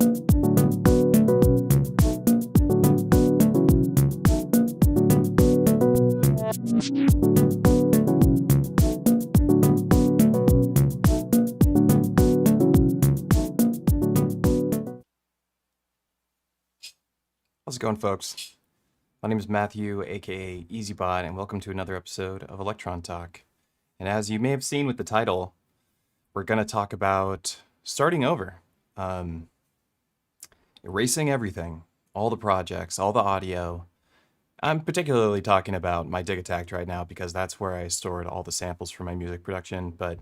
How's it going, folks? My name is Matthew, aka EZBOT, and welcome to another episode of Electron Talk. And as you may have seen with the title, we're going to talk about starting over, erasing everything, all the projects, all the audio. I'm particularly talking about my Digitact right now because that's where I stored all the samples for my music production, but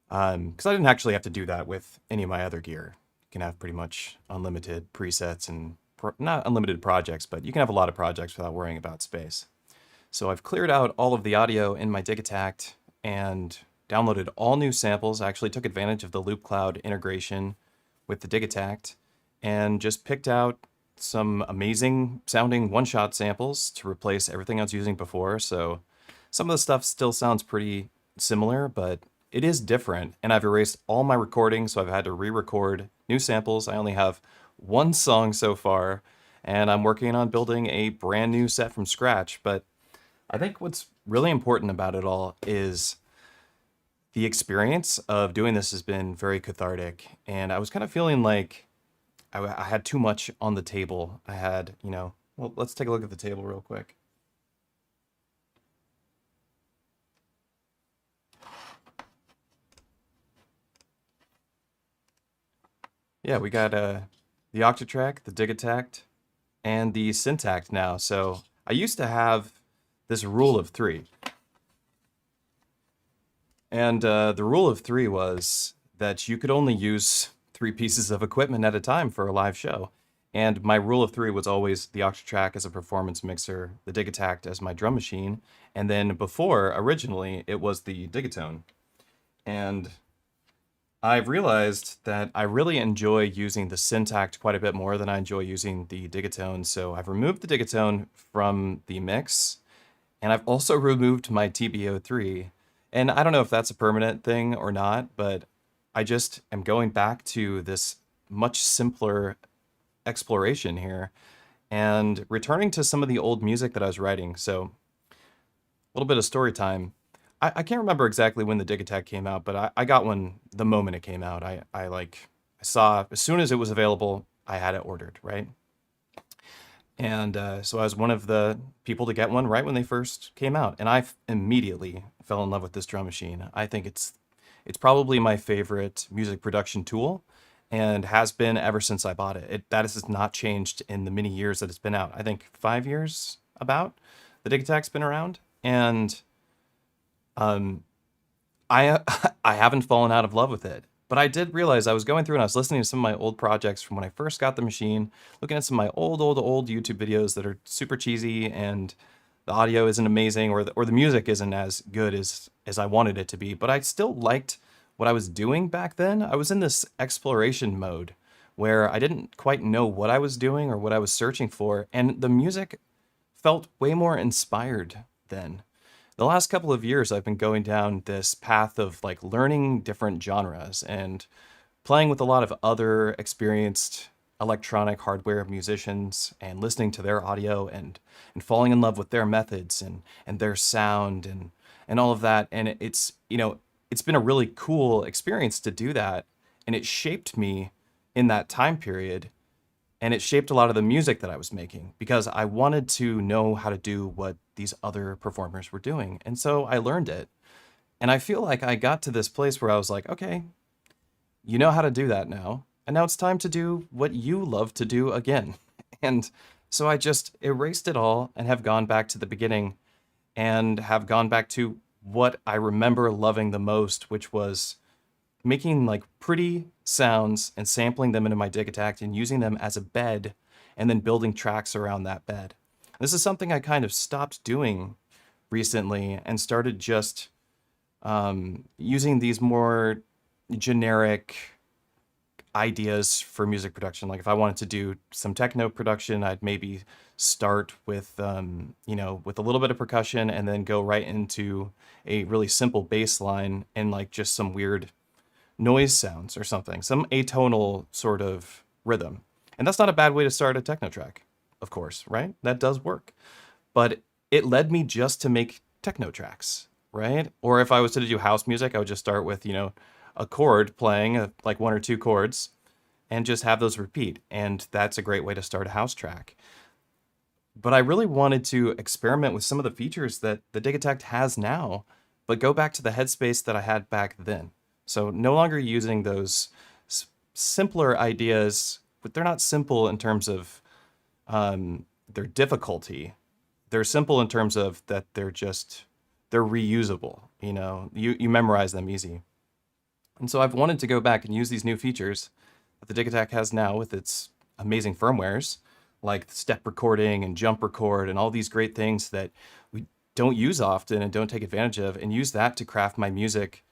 because I didn't actually have to do that with any of my other gear. You can have pretty much unlimited presets and not unlimited projects, but you can have a lot of projects without worrying about space. So I've cleared out all of the audio in my Digitact and downloaded all new samples. I actually took advantage of the Loopcloud integration with the Digitact and just picked out some amazing sounding one-shot samples to replace everything I was using before. So some of the stuff still sounds pretty similar, but it is different. And I've erased all my recordings, so I've had to re-record new samples. I only have one song so far, and I'm working on building a brand new set from scratch. But I think what's really important about it all is the experience of doing this has been very cathartic. And I was kind of feeling like I had too much on the table. I had, well, let's take a look at the table real quick. Yeah, we got the Octatrack, the Digitact, and the Syntact now. So I used to have this rule of three. And the rule of three was that you could only use 3 pieces of equipment at a time for a live show. And my rule of three was always the Octatrack as a performance mixer, the Digitact as my drum machine, and then before, originally, it was the Digatone. And I've realized that I really enjoy using the Syntact quite a bit more than I enjoy using the Digatone. So I've removed the Digatone from the mix, and I've also removed my TB03. And I don't know if that's a permanent thing or not, but I just am going back to this much simpler exploration here and returning to some of the old music that I was writing. So a little bit of story time. I can't remember exactly when the Digitact came out, but I got one the moment it came out. I saw, as soon as it was available, I had it ordered, right? And so I was one of the people to get one right when they first came out. And I immediately fell in love with this drum machine. I think it's probably my favorite music production tool and has been ever since I bought it. That has not changed in the many years that it's been out. I think 5 years about the Digitact's been around. And I I haven't fallen out of love with it, but I did realize I was going through and I was listening to some of my old projects from when I first got the machine, looking at some of my old YouTube videos that are super cheesy and the audio isn't amazing or the music isn't as good as I wanted it to be, but I still liked what I was doing back then. I was in this exploration mode where I didn't quite know what I was doing or what I was searching for, and the music felt way more inspired then. The last couple of years, I've been going down this path of like learning different genres and playing with a lot of other experienced electronic hardware musicians and listening to their audio and falling in love with their methods and their sound and all of that. And it's been a really cool experience to do that. And it shaped me in that time period. And it shaped a lot of the music that I was making because I wanted to know how to do what these other performers were doing. And so I learned it. And I feel like I got to this place where I was like, okay, you know how to do that now. And now it's time to do what you love to do again. And so I just erased it all and have gone back to the beginning and have gone back to what I remember loving the most, which was making like pretty sounds and sampling them into my Digitact and using them as a bed and then building tracks around that bed. This is something I kind of stopped doing recently and started just using these more generic ideas for music production. Like if I wanted to do some techno production, I'd maybe start with, with a little bit of percussion and then go right into a really simple bass line and like just some weird noise sounds or something, some atonal sort of rhythm. And that's not a bad way to start a techno track, of course, right? That does work. But it led me just to make techno tracks, right? Or if I was to do house music, I would just start with, a chord playing, like one or two chords, and just have those repeat. And that's a great way to start a house track. But I really wanted to experiment with some of the features that the Digitakt has now, but go back to the headspace that I had back then. So no longer using those simpler ideas, but they're not simple in terms of their difficulty. They're simple in terms of that they're reusable. You memorize them easy. And so I've wanted to go back and use these new features that the Digitakt has now with its amazing firmwares, like step recording and jump record and all these great things that we don't use often and don't take advantage of, and use that to craft my music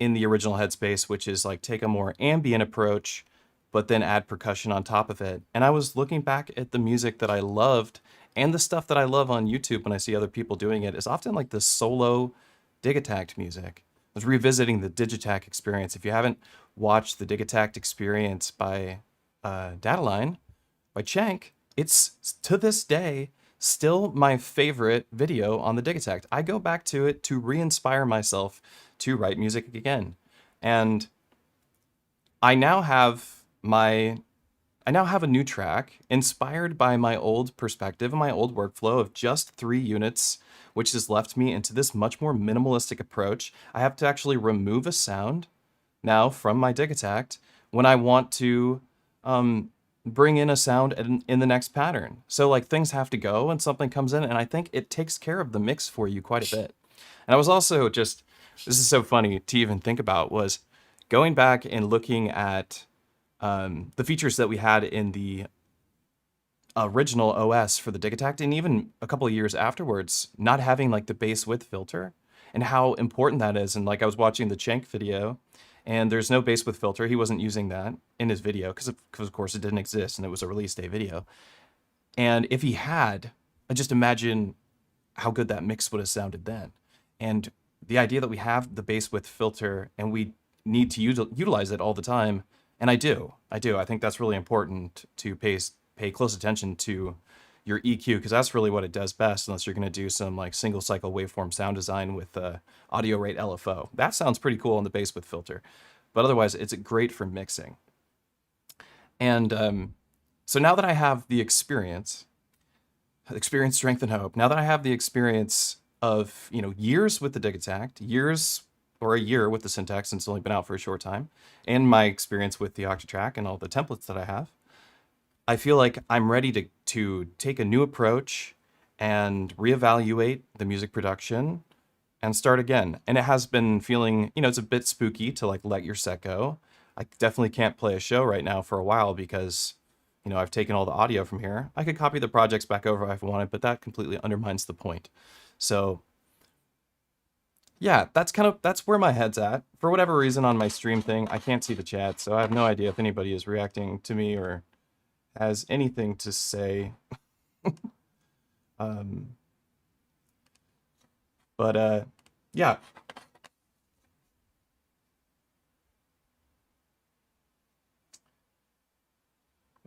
in the original headspace, which is like take a more ambient approach, but then add percussion on top of it. And I was looking back at the music that I loved and the stuff that I love on YouTube when I see other people doing it is often like the solo Digitakt music. I was revisiting the Digitakt experience. If you haven't watched the Digitakt experience by Dataline, by Cenk, it's to this day still my favorite video on the Digitakt. I go back to it to re-inspire myself to write music again. And I now have a new track inspired by my old perspective and my old workflow of just 3 units, which has left me into this much more minimalistic approach. I have to actually remove a sound now from my Digitakt when I want to bring in a sound in the next pattern. So like things have to go and something comes in, and I think it takes care of the mix for you quite a bit. And I was also this is so funny to even think about, was going back and looking at the features that we had in the original OS for the Digitakt, and even a couple of years afterwards, not having like the bass width filter and how important that is. And like I was watching the Cenk video, and there's no bass width filter. He wasn't using that in his video because of course it didn't exist and it was a release day video. And if he had, I just imagine how good that mix would have sounded then. And the idea that we have the bass width filter and we need to utilize it all the time, and I do. I think that's really important to pay close attention to your EQ, because that's really what it does best, unless you're going to do some like single cycle waveform sound design with audio rate LFO. That sounds pretty cool on the bass width filter, but otherwise it's great for mixing. And so now that I have the experience, strength, and hope, now that I have the experience of years with the Digitakt, a year with the Syntax, since it's only been out for a short time, and my experience with the Octatrack and all the templates that I have, I feel like I'm ready to take a new approach and reevaluate the music production and start again. And it has been feeling, it's a bit spooky to like let your set go. I definitely can't play a show right now for a while because, I've taken all the audio from here. I could copy the projects back over if I wanted, but that completely undermines the point. So yeah, that's where my head's at. For whatever reason on my stream thing, I can't see the chat, so I have no idea if anybody is reacting to me or has anything to say. Yeah.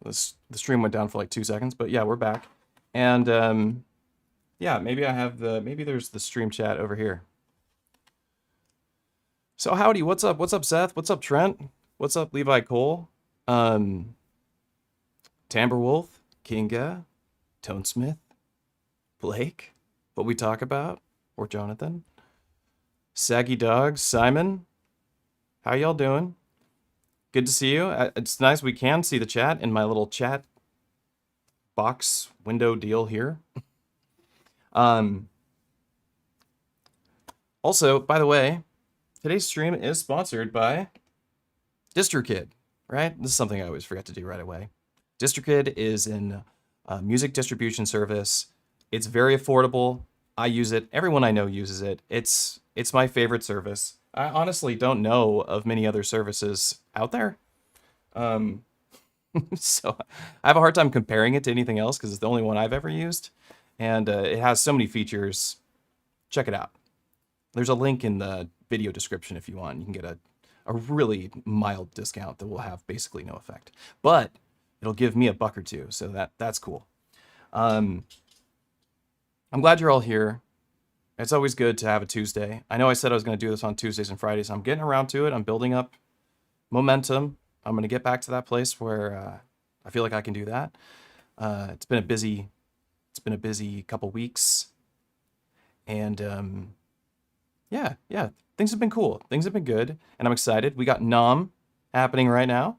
The stream went down for like 2 seconds, but yeah, we're back. And yeah, maybe there's the stream chat over here. So howdy, what's up? What's up, Seth? What's up, Trent? What's up, Levi Cole? Tamberwolf, Kinga, Tonesmith, Blake, what we talk about, or Jonathan, Saggy Dog, Simon, how y'all doing? Good to see you. It's nice we can see the chat in my little chat box window deal here. Also, by the way, today's stream is sponsored by DistroKid, right? This is something I always forget to do right away. DistroKid is a music distribution service. It's very affordable. I use it. Everyone I know uses it. It's my favorite service. I honestly don't know of many other services out there. So I have a hard time comparing it to anything else because it's the only one I've ever used. And it has so many features. Check it out. There's a link in the video description if you want. You can get a a really mild discount that will have basically no effect. But it'll give me $1 or $2, so that's cool. I'm glad you're all here. It's always good to have a Tuesday. I know I said I was going to do this on Tuesdays and Fridays. I'm getting around to it. I'm building up momentum. I'm going to get back to that place where I feel like I can do that. It's been a busy couple weeks, and yeah, things have been cool. Things have been good, and I'm excited. We got NOM happening right now.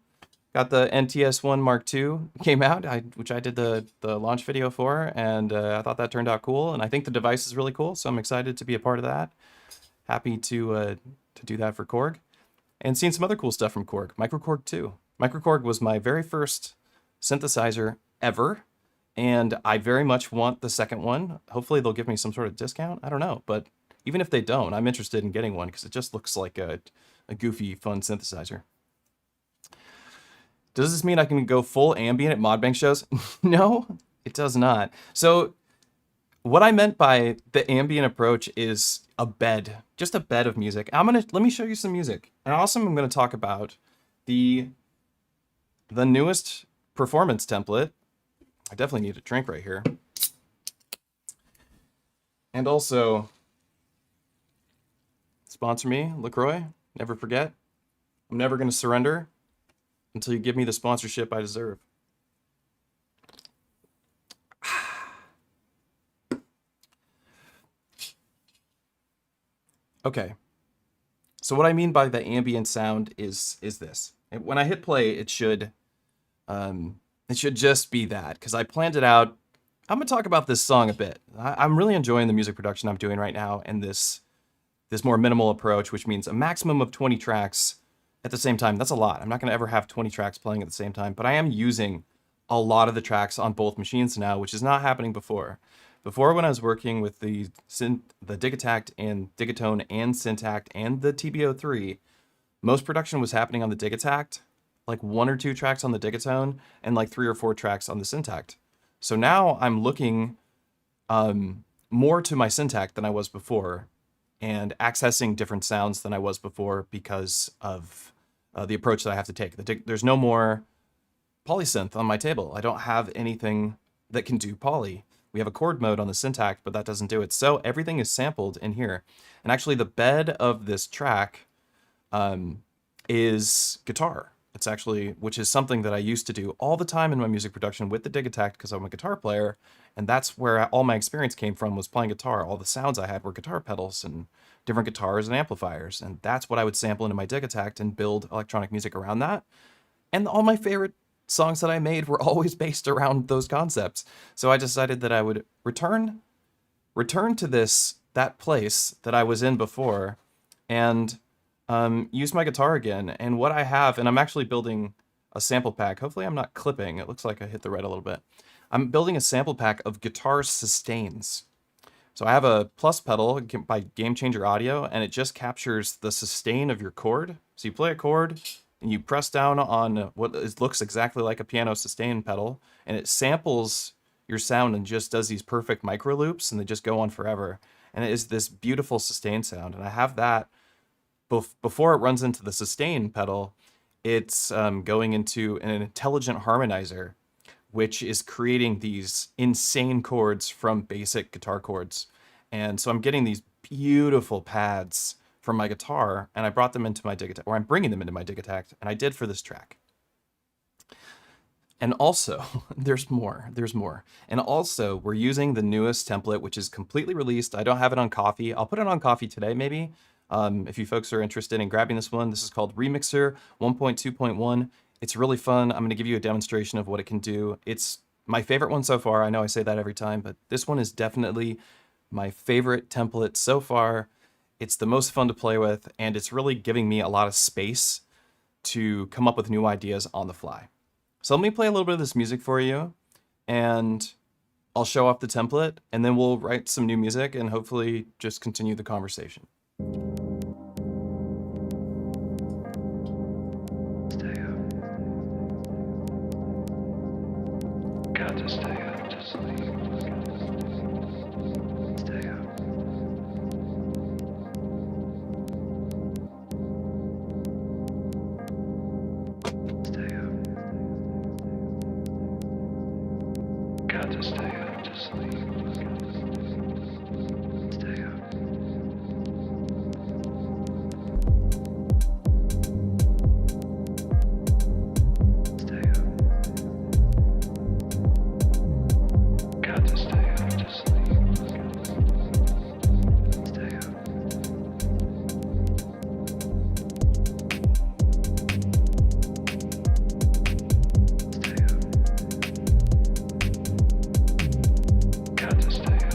Got the NTS1 Mark II came out, which I did the launch video for, and I thought that turned out cool, and I think the device is really cool, so I'm excited to be a part of that. Happy to do that for Korg. And seeing some other cool stuff from Korg. Microkorg 2. Microkorg was my very first synthesizer ever, and I very much want the second one. Hopefully they'll give me some sort of discount. I don't know, but even if they don't, I'm interested in getting one because it just looks like a goofy, fun synthesizer. Does this mean I can go full ambient at Modbang shows? No, it does not. So what I meant by the ambient approach is a bed, just a bed of music. Let me show you some music. And also I'm going to talk about the newest performance template. I definitely need a drink right here. And also, sponsor me, LaCroix. Never forget. I'm never going to surrender until you give me the sponsorship I deserve. Okay. So what I mean by the ambient sound is this. When I hit play, it should just be that, because I planned it out. I'm going to talk about this song a bit. I'm really enjoying the music production I'm doing right now, and this more minimal approach, which means a maximum of 20 tracks at the same time. That's a lot. I'm not going to ever have 20 tracks playing at the same time, but I am using a lot of the tracks on both machines now, which is not happening before. Before, when I was working with the Digitact and Digatone and Syntact and the TB03, most production was happening on the Digitact, like 1 or 2 tracks on the Digatone, and like 3 or 4 tracks on the Syntact. So now I'm looking more to my Syntact than I was before, and accessing different sounds than I was before because of the approach that I have to take. There's no more polysynth on my table. I don't have anything that can do poly. We have a chord mode on the Syntact, but that doesn't do it. So everything is sampled in here. And actually the bed of this track is guitar. It's actually, which is something that I used to do all the time in my music production with the Digitact because I'm a guitar player. And that's where all my experience came from, was playing guitar. All the sounds I had were guitar pedals and different guitars and amplifiers. And that's what I would sample into my Digitact and build electronic music around that. And all my favorite songs that I made were always based around those concepts. So I decided that I would return to that place that I was in before, and use my guitar again. And what I have, and I'm actually building a sample pack. Hopefully I'm not clipping. It looks like I hit the red a little bit. I'm building a sample pack of guitar sustains. So I have a plus pedal by Game Changer Audio, and it just captures the sustain of your chord. So you play a chord, and you press down on what looks exactly like a piano sustain pedal, and it samples your sound and just does these perfect micro loops, and they just go on forever. And it is this beautiful sustain sound. And I have that before it runs into the sustain pedal. It's going into an intelligent harmonizer, which is creating these insane chords from basic guitar chords. And so I'm getting these beautiful pads from my guitar, and I brought them into my Digitact, or I'm bringing them into my Digitact, and I did for this track. And also, there's more. And also, we're using the newest template, which is completely released. I don't have it on Coffee. I'll put it on Coffee today, maybe. If you folks are interested in grabbing this one, this is called Remixer 1.2.1. It's really fun. I'm going to give you a demonstration of what it can do. It's my favorite one so far. I know I say that every time, but this one is definitely my favorite template so far. It's the most fun to play with, and it's really giving me a lot of space to come up with new ideas on the fly. So let me play a little bit of this music for you, and I'll show off the template, and then we'll write some new music and hopefully just continue the conversation. Stay up. Got to stay up to sleep. Stay up. Got to stay up to sleep. Stay up. Stay up. Got to stay up to sleep. Stay up. Stay up. Got to stay up.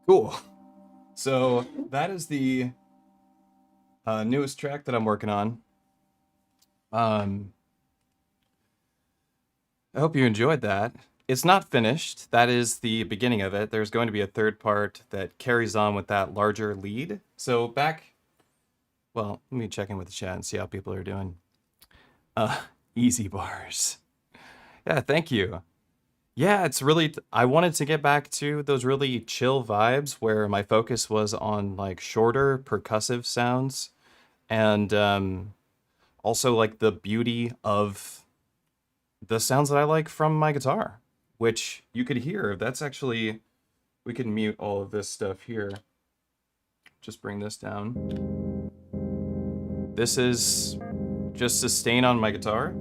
Cool. So that is the newest track that I'm working on. Um, I hope you enjoyed that. It's not finished. That is the beginning of it. There's going to be a third part that carries on with that larger lead. So well, let me check in with the chat and see how people are doing. Uh, Easy bars. Yeah, thank you. Yeah, it's really, I wanted to get back to those really chill vibes where my focus was on like shorter percussive sounds and also like the beauty of the sounds that I like from my guitar, which you could hear. That's actually, we can mute all of this stuff here. Just bring this down. This is just sustain on my guitar.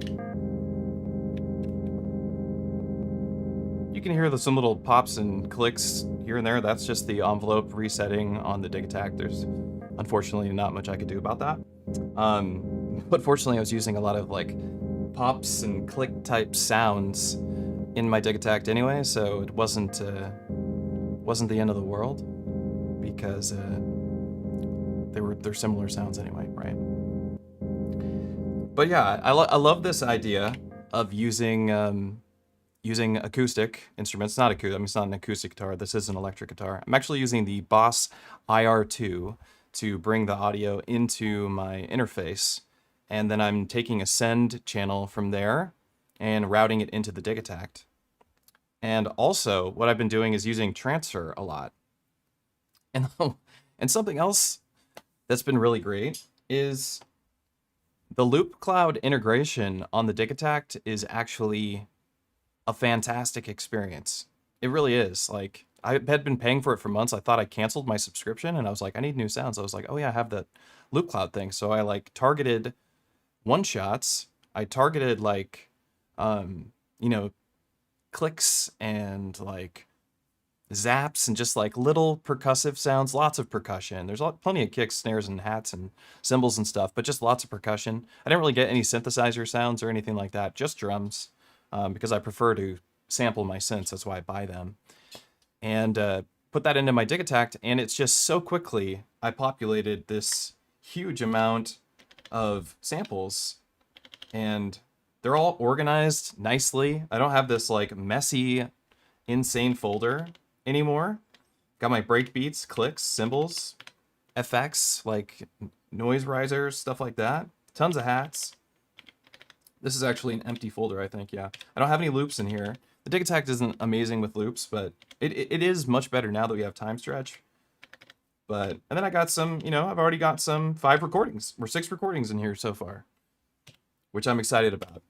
You can hear some little pops and clicks here and there. That's just the envelope resetting on the dig attack. There's unfortunately not much I could do about that. But fortunately I was using a lot of like pops and click type sounds in my dig attack anyway, so it wasn't the end of the world because they're similar sounds anyway, right? But yeah, I love this idea of using using acoustic instruments. Not acoustic. I mean, it's not an acoustic guitar. This is an electric guitar. I'm actually using the Boss IR2 to bring the audio into my interface, and then I'm taking a send channel from there and routing it into the dig attack. And also, what I've been doing is using transfer a lot. And and something else that's been really great is the Loopcloud integration on the dig attack is actually a fantastic experience. It really is. Like, I had been paying for it for months. I thought I canceled my subscription and I was like, I need new sounds. I was like, oh yeah, I have the Loopcloud thing. So I like targeted one shots. I targeted like, you know, clicks and like zaps and just like little percussive sounds, lots of percussion. There's plenty of kicks, snares, and hats and cymbals and stuff, but just lots of percussion. I didn't really get any synthesizer sounds or anything like that, just drums. Because I prefer to sample my synths, that's why I buy them. And put that into my dig attack, and it's just so quickly I populated this huge amount of samples, and they're all organized nicely. I don't have this like messy, insane folder anymore. Got my breakbeats, clicks, cymbals, effects, like noise risers, stuff like that. Tons of hats. This is actually an empty folder, I think, yeah. I don't have any loops in here. The dig attack isn't amazing with loops, but it is much better now that we have time stretch. But, and then I got some, you know, I've already got some 5 recordings, or 6 recordings in here so far, which I'm excited about.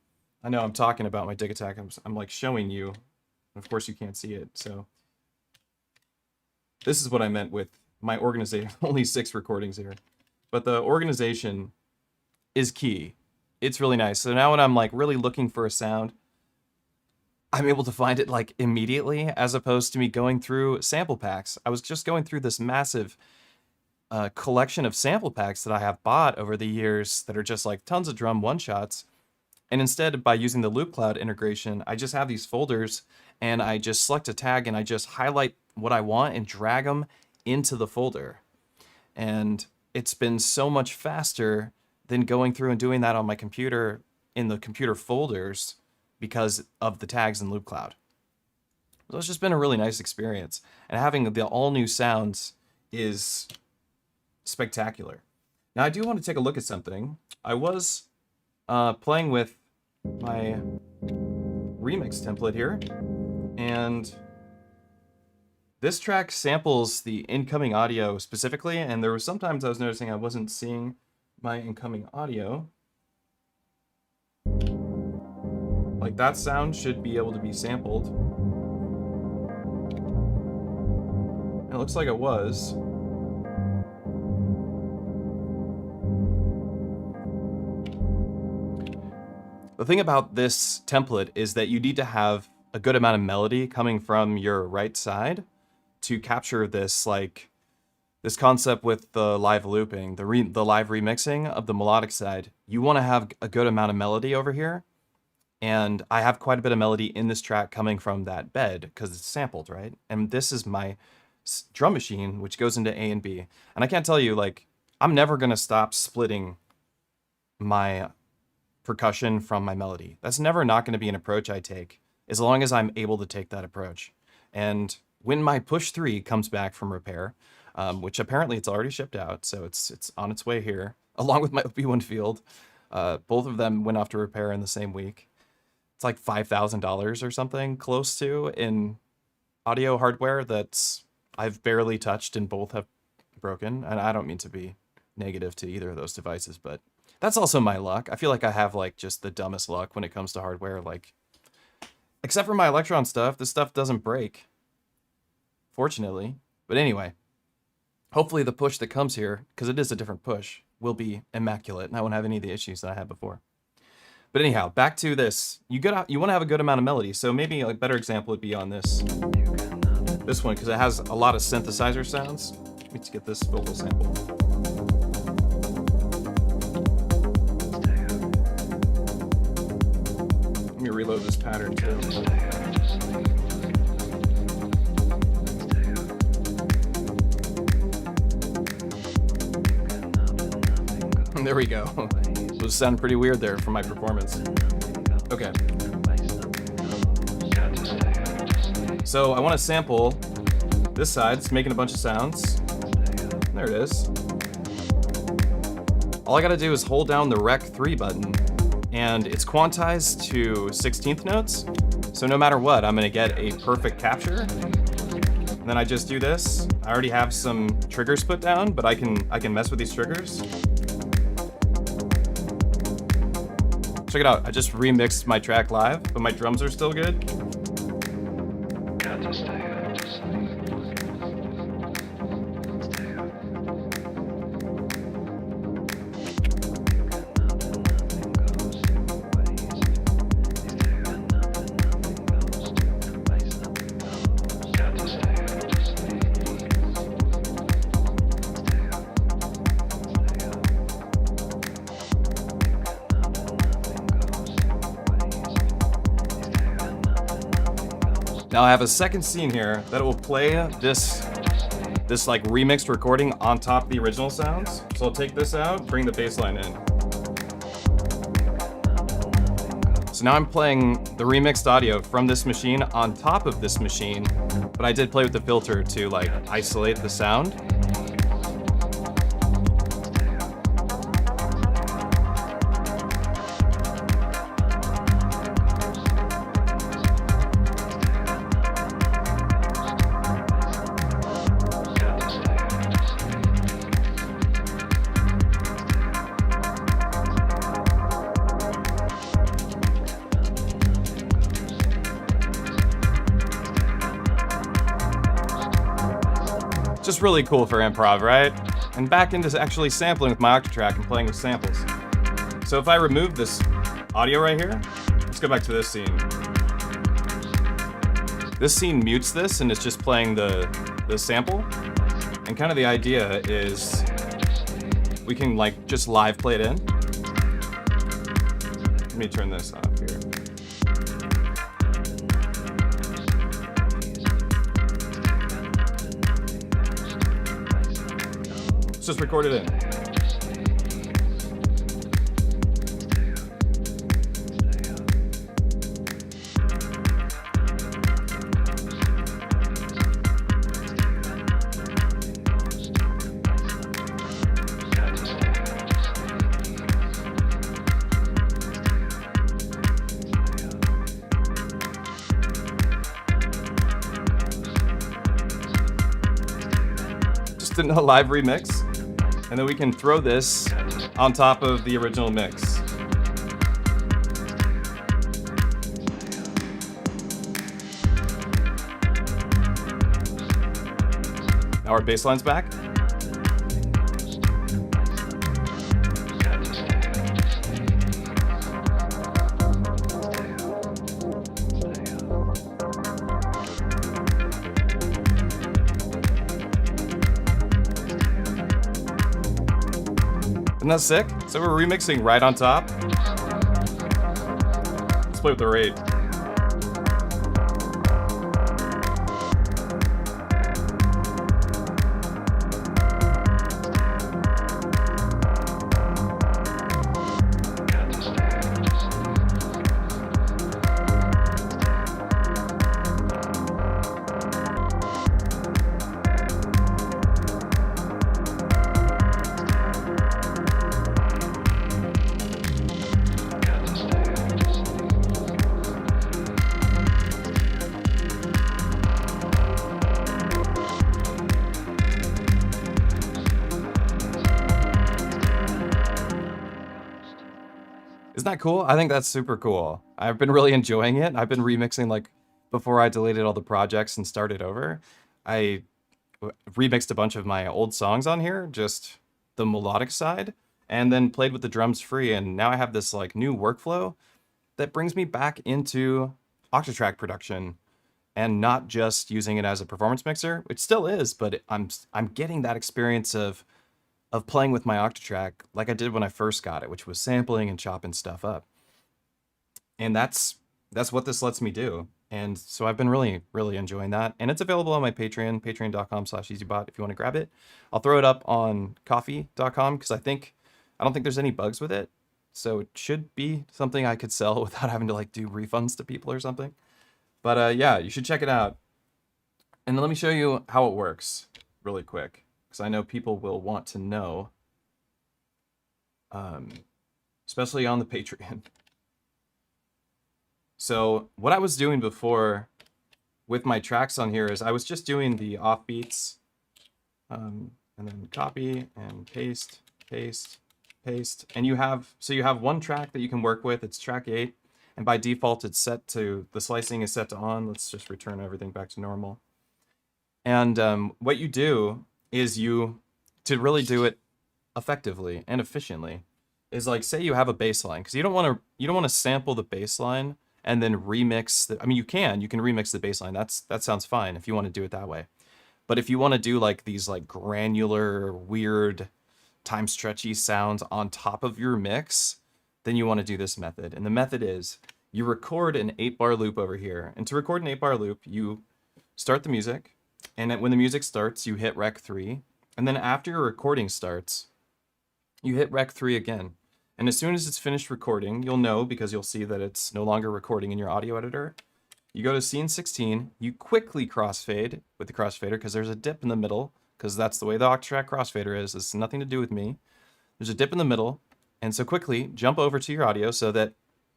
I know I'm talking about my dig attack, I'm like showing you, and of course you can't see it, so. This is what I meant with my organization, only 6 recordings here. But the organization is key. It's really nice. So now when I'm like really looking for a sound, I'm able to find it like immediately as opposed to me going through sample packs. I was just going through this massive collection of sample packs that I have bought over the years that are just like tons of drum one-shots. And instead, by using the Loopcloud integration, I just have these folders and I just select a tag and I just highlight what I want and drag them into the folder. And it's been so much faster than going through and doing that on my computer in the computer folders because of the tags in Loopcloud. So it's just been a really nice experience. And having the all new sounds is spectacular. Now I do want to take a look at something. I was playing with my remix template here, and this track samples the incoming audio specifically, and there were sometimes I was noticing I wasn't seeing my incoming audio. Like that sound should be able to be sampled. And it looks like it was. The thing about this template is that you need to have a good amount of melody coming from your right side to capture this like this concept with the live looping, the live remixing of the melodic side. You want to have a good amount of melody over here. And I have quite a bit of melody in this track coming from that bed because it's sampled, right? And this is my drum machine, which goes into A and B. And I can't tell you, like, I'm never going to stop splitting my percussion from my melody. That's never not going to be an approach I take, as long as I'm able to take that approach. And when my push 3 comes back from repair, which apparently it's already shipped out, so it's on its way here, along with my OP1 Field. Both of them went off to repair in the same week. It's like $5,000 or something close to in audio hardware that's I've barely touched and both have broken. And I don't mean to be negative to either of those devices, but that's also my luck. I feel like I have like just the dumbest luck when it comes to hardware. Like, except for my Electron stuff, this stuff doesn't break, fortunately. But anyway, hopefully the push that comes here, because it is a different push, will be immaculate and I won't have any of the issues that I had before. But anyhow, back to this. You want to have a good amount of melody, so maybe a better example would be on this one, because it has a lot of synthesizer sounds. Let me get this vocal sample. Let me reload this pattern too. There we go. Those sound pretty weird there from my performance. Okay. So I want to sample this side. It's making a bunch of sounds. There it is. All I gotta do is hold down the Rec 3 button, and it's quantized to 16th notes. So no matter what, I'm gonna get a perfect capture. And then I just do this. I already have some triggers put down, but I can mess with these triggers. Check it out, I just remixed my track live, but my drums are still good. Got to stay up to sleep. Stay up. Nothing goes two ways. Stay up. Nothing goes two ways. Nothing goes. Got to stay up to sleep. Stay up. Stay up. Now I have a second scene here that will play this like remixed recording on top of the original sounds. So I'll take this out, bring the bass line in. So now I'm playing the remixed audio from this machine on top of this machine, but I did play with the filter to like isolate the sound. Just really cool for improv, right? And back into actually sampling with my Octatrack and playing with samples. So if I remove this audio right here, let's go back to this scene. This scene mutes this and it's just playing the sample. And kind of the idea is we can like just live play it in. Let me turn this off here. Just record it in. Just in a live remix. And then we can throw this on top of the original mix. Now our bass line's back. Isn't that sick? So we're remixing right on top. Let's play with the rate. Isn't that cool? I think that's super cool. I've been really enjoying it. I've been remixing, like, before I deleted all the projects and started over. I remixed a bunch of my old songs on here, just the melodic side, and then played with the drums free. And now I have this like new workflow that brings me back into Octatrack production and not just using it as a performance mixer, which still is, but I'm getting that experience of playing with my Octatrack like I did when I first got it, which was sampling and chopping stuff up. And that's what this lets me do. And so I've been really, really enjoying that. And it's available on my Patreon, patreon.com/EZBOT if you want to grab it. I'll throw it up on coffee.com because I don't think there's any bugs with it. So it should be something I could sell without having to like do refunds to people or something. But yeah, you should check it out. And let me show you how it works really quick, because I know people will want to know, especially on the Patreon. So what I was doing before with my tracks on here is I was just doing the offbeats, and then copy and paste, paste, paste. And you have one track that you can work with. It's track 8. And by default, it's set to, the slicing is set to on. Let's just return everything back to normal. And what you do is to really do it effectively and efficiently, is like, say you have a bass line, because you don't want to sample the bass line and then remix the, I mean, you can remix the bass line. That sounds fine if you want to do it that way. But if you want to do like these like granular, weird, time stretchy sounds on top of your mix, then you want to do this method. And the method is you record an 8-bar loop over here. And to record an 8-bar loop, you start the music. And when the music starts, you hit Rec 3. And then after your recording starts, you hit Rec 3 again. And as soon as it's finished recording, you'll know because you'll see that it's no longer recording in your audio editor. You go to scene 16, you quickly crossfade with the crossfader because there's a dip in the middle, because that's the way the Octatrack crossfader is. It's nothing to do with me. There's a dip in the middle. And so quickly jump over to your audio so that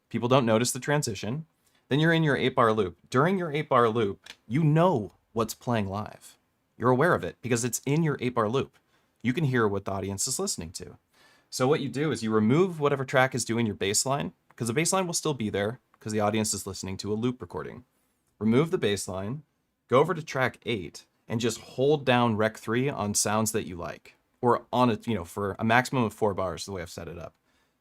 people don't notice the transition. Then you're in your 8-bar loop. During your 8-bar loop, you know what's playing live. You're aware of it because it's in your 8-bar loop. You can hear what the audience is listening to. So what you do is you remove whatever track is doing your bass line, because the bass line will still be there because the audience is listening to a loop recording. Remove the bass line, go over to track 8, and just hold down Rec 3 on sounds that you like. Or on it, for a maximum of 4 bars, the way I've set it up.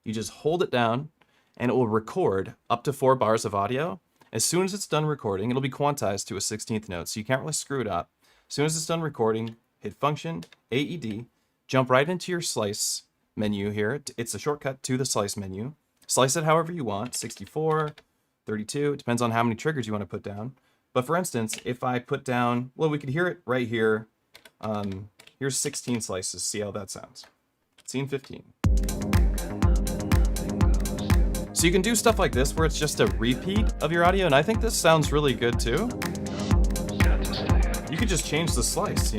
You just hold it down, and it will record up to 4 bars of audio. As soon as it's done recording, it'll be quantized to a 16th note, so you can't really screw it up. As soon as it's done recording, hit Function, AED, jump right into your slice menu here. It's a shortcut to the slice menu. Slice it however you want, 64, 32, it depends on how many triggers you want to put down. But for instance, if I put down, well, we could hear it right here. Here's 16 slices. See how that sounds. Scene 15. So you can do stuff like this where it's just a repeat of your audio, and I think this sounds really good too. You could just change the slice,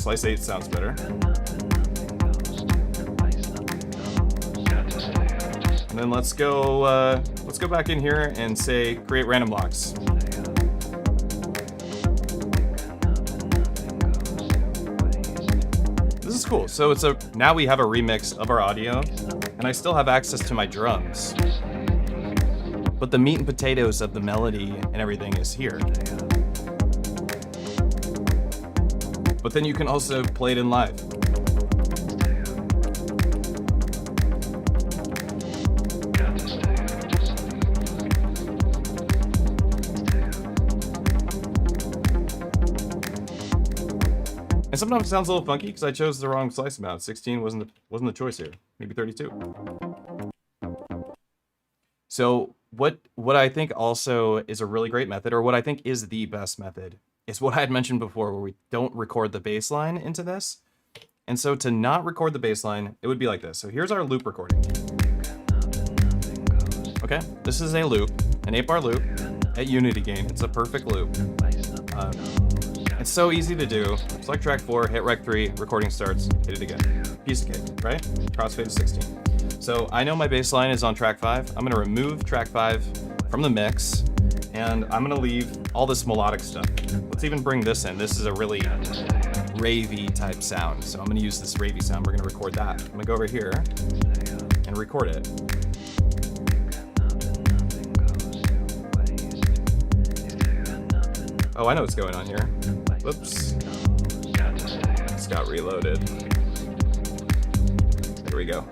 Slice 8 sounds better. And then let's go back in here and say create random blocks. This is cool. So now we have a remix of our audio, and I still have access to my drums. But the meat and potatoes of the melody and everything is here. But then you can also play it in live. And sometimes it sounds a little funky because I chose the wrong slice amount. 16 wasn't the choice here. Maybe 32. So what I think also is a really great method, or what I think is the best method, is what I had mentioned before, where we don't record the bass line into this. And so to not record the bass line, it would be like this. So here's our loop recording. Okay, this is a loop, an 8-bar loop at unity gain. It's a perfect loop. It's so easy to do. Select track 4, hit Rec 3, recording starts, hit it again. Piece of cake, right? Crossfade to 16. So I know my bass line is on track 5. I'm gonna remove track 5 from the mix, And I'm gonna leave all this melodic stuff. Let's even bring this in. This is a really ravey type sound. So I'm gonna use this ravey sound. We're gonna record that. I'm gonna go over here and record it. Oh, I know what's going on here. Whoops. It's got reloaded. There we go.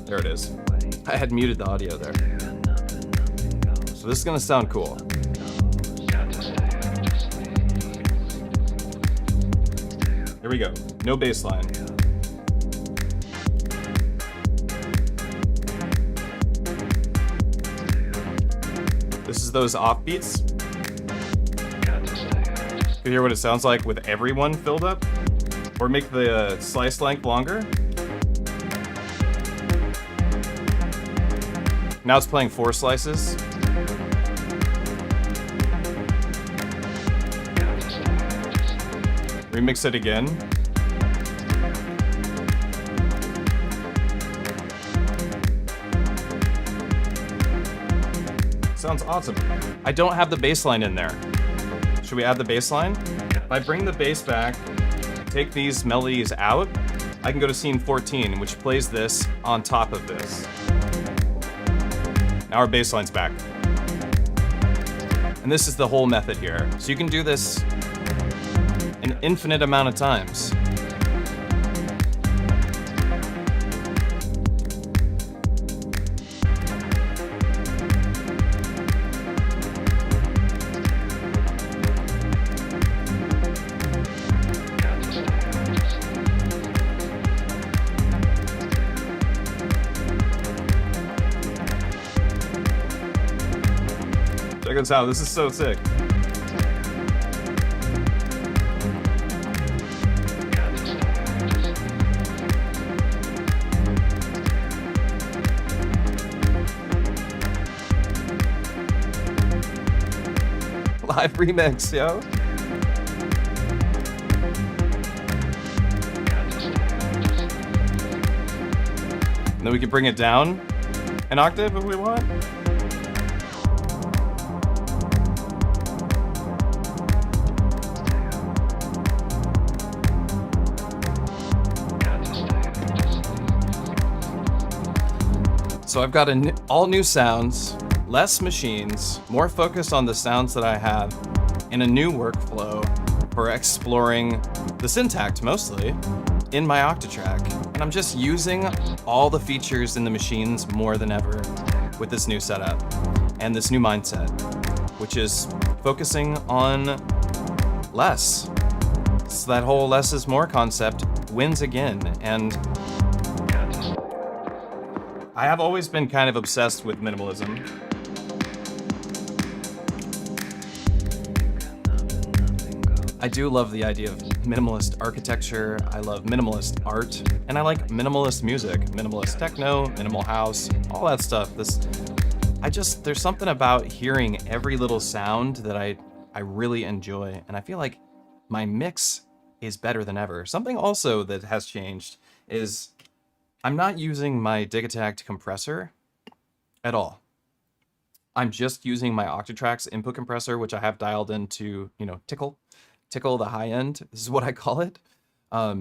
There it is. I had muted the audio there. So this is gonna sound cool. Here we go. No bass line. This is those offbeats. You can hear what it sounds like with everyone filled up. Or make the slice length longer. Now it's playing 4 slices. Remix it again. Sounds awesome. I don't have the bass line in there. Should we add the bass line? If I bring the bass back, take these melodies out, I can go to scene 14, which plays this on top of this. Now our bass line's back. And this is the whole method here. So you can do this an infinite amount of times. Check this out, this is so sick. Live remix, yo. And then we can bring it down an octave if we want. So I've got all new sounds, less machines, more focus on the sounds that I have, and a new workflow for exploring the syntax mostly in my Octatrack. And I'm just using all the features in the machines more than ever with this new setup and this new mindset, which is focusing on less. So that whole less is more concept wins again. And I have always been kind of obsessed with minimalism. I do love the idea of minimalist architecture, I love minimalist art, and I like minimalist music, minimalist techno, minimal house, all that stuff. There's something about hearing every little sound that I really enjoy, and I feel like my mix is better than ever. Something also that has changed is I'm not using my Digitact compressor at all. I'm just using my Octatrack's input compressor, which I have dialed into, tickle the high end. This is what I call it. I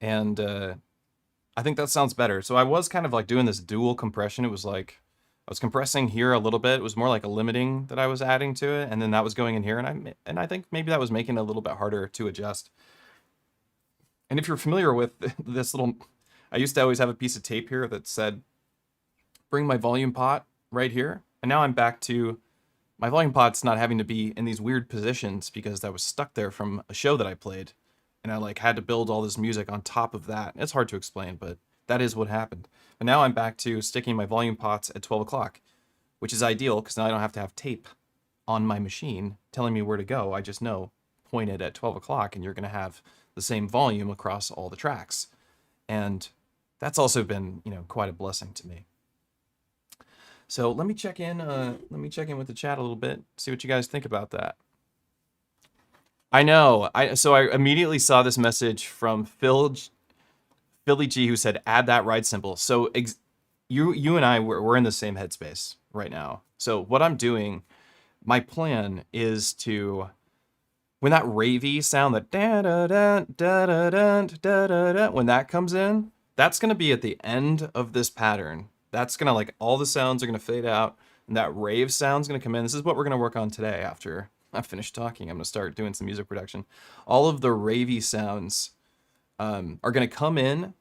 think that sounds better. So I was kind of like doing this dual compression. It was like I was compressing here a little bit. It was more like a limiting that I was adding to it, and then that was going in here, and I think maybe that was making it a little bit harder to adjust. And if you're familiar with this little, I used to always have a piece of tape here that said, bring my volume pot right here. And now I'm back to my volume pot's not having to be in these weird positions because that was stuck there from a show that I played. And I had to build all this music on top of that. It's hard to explain, but that is what happened. But now I'm back to sticking my volume pots at 12 o'clock, which is ideal because now I don't have to have tape on my machine telling me where to go. I just know, point it at 12 o'clock and you're going to have the same volume across all the tracks. And that's also been, quite a blessing to me. So let me check in with the chat a little bit, see what you guys think about that. I know. So I immediately saw this message from Philly G, who said, add that ride symbol. So you and I, we're in the same headspace right now. So what I'm doing, my plan is to, when that ravey sound, that da da da da da da da da da, when that comes in, that's gonna be at the end of this pattern. That's gonna, like, all the sounds are gonna fade out, and that rave sound's gonna come in. This is what we're gonna work on today. After I finish talking, I'm gonna start doing some music production. All of the ravey sounds are gonna come in,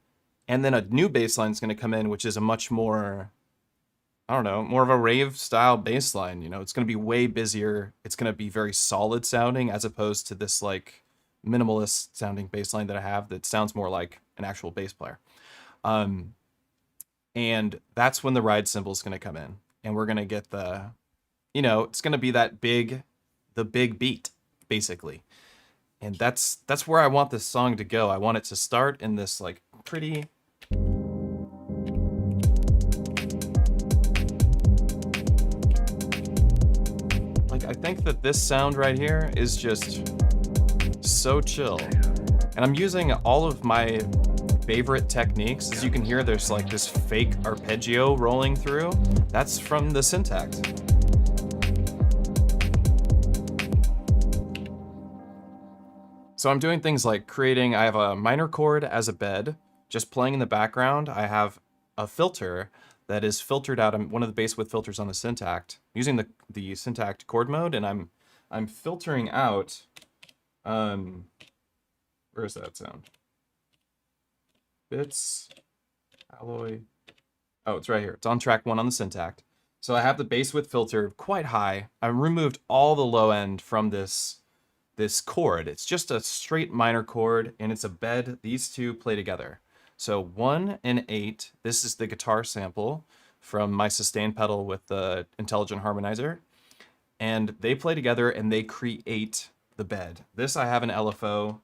and then a new bass line is gonna come in, which is a much more, I don't know, more of a rave style bass line. You know, it's going to be way busier. It's going to be very solid sounding as opposed to this like minimalist sounding bass line that I have that sounds more like an actual bass player. Um, and that's when the ride cymbal is going to come in, and we're going to get the, you know, it's going to be that the big beat basically. And that's where I want this song to go. I want it to start in this like pretty, like, I think that this sound right here is just so chill. And I'm using all of my favorite techniques. As you can hear, there's like this fake arpeggio rolling through. That's from the Syntax. So I'm doing things like creating, I have a minor chord as a bed, just playing in the background. I have a filter that is filtered out. I'm one of the bass width filters on the Syntax, using the Syntax chord mode, and I'm filtering out, where is that sound? Bits, alloy. Oh, it's right here. It's on track 1 on the Syntax. So I have the bass width filter quite high. I removed all the low end from this chord. It's just a straight minor chord, and it's a bed. These two play together. So 1 and 8, this is the guitar sample from my sustain pedal with the intelligent harmonizer. And they play together and they create the bed. This, I have an LFO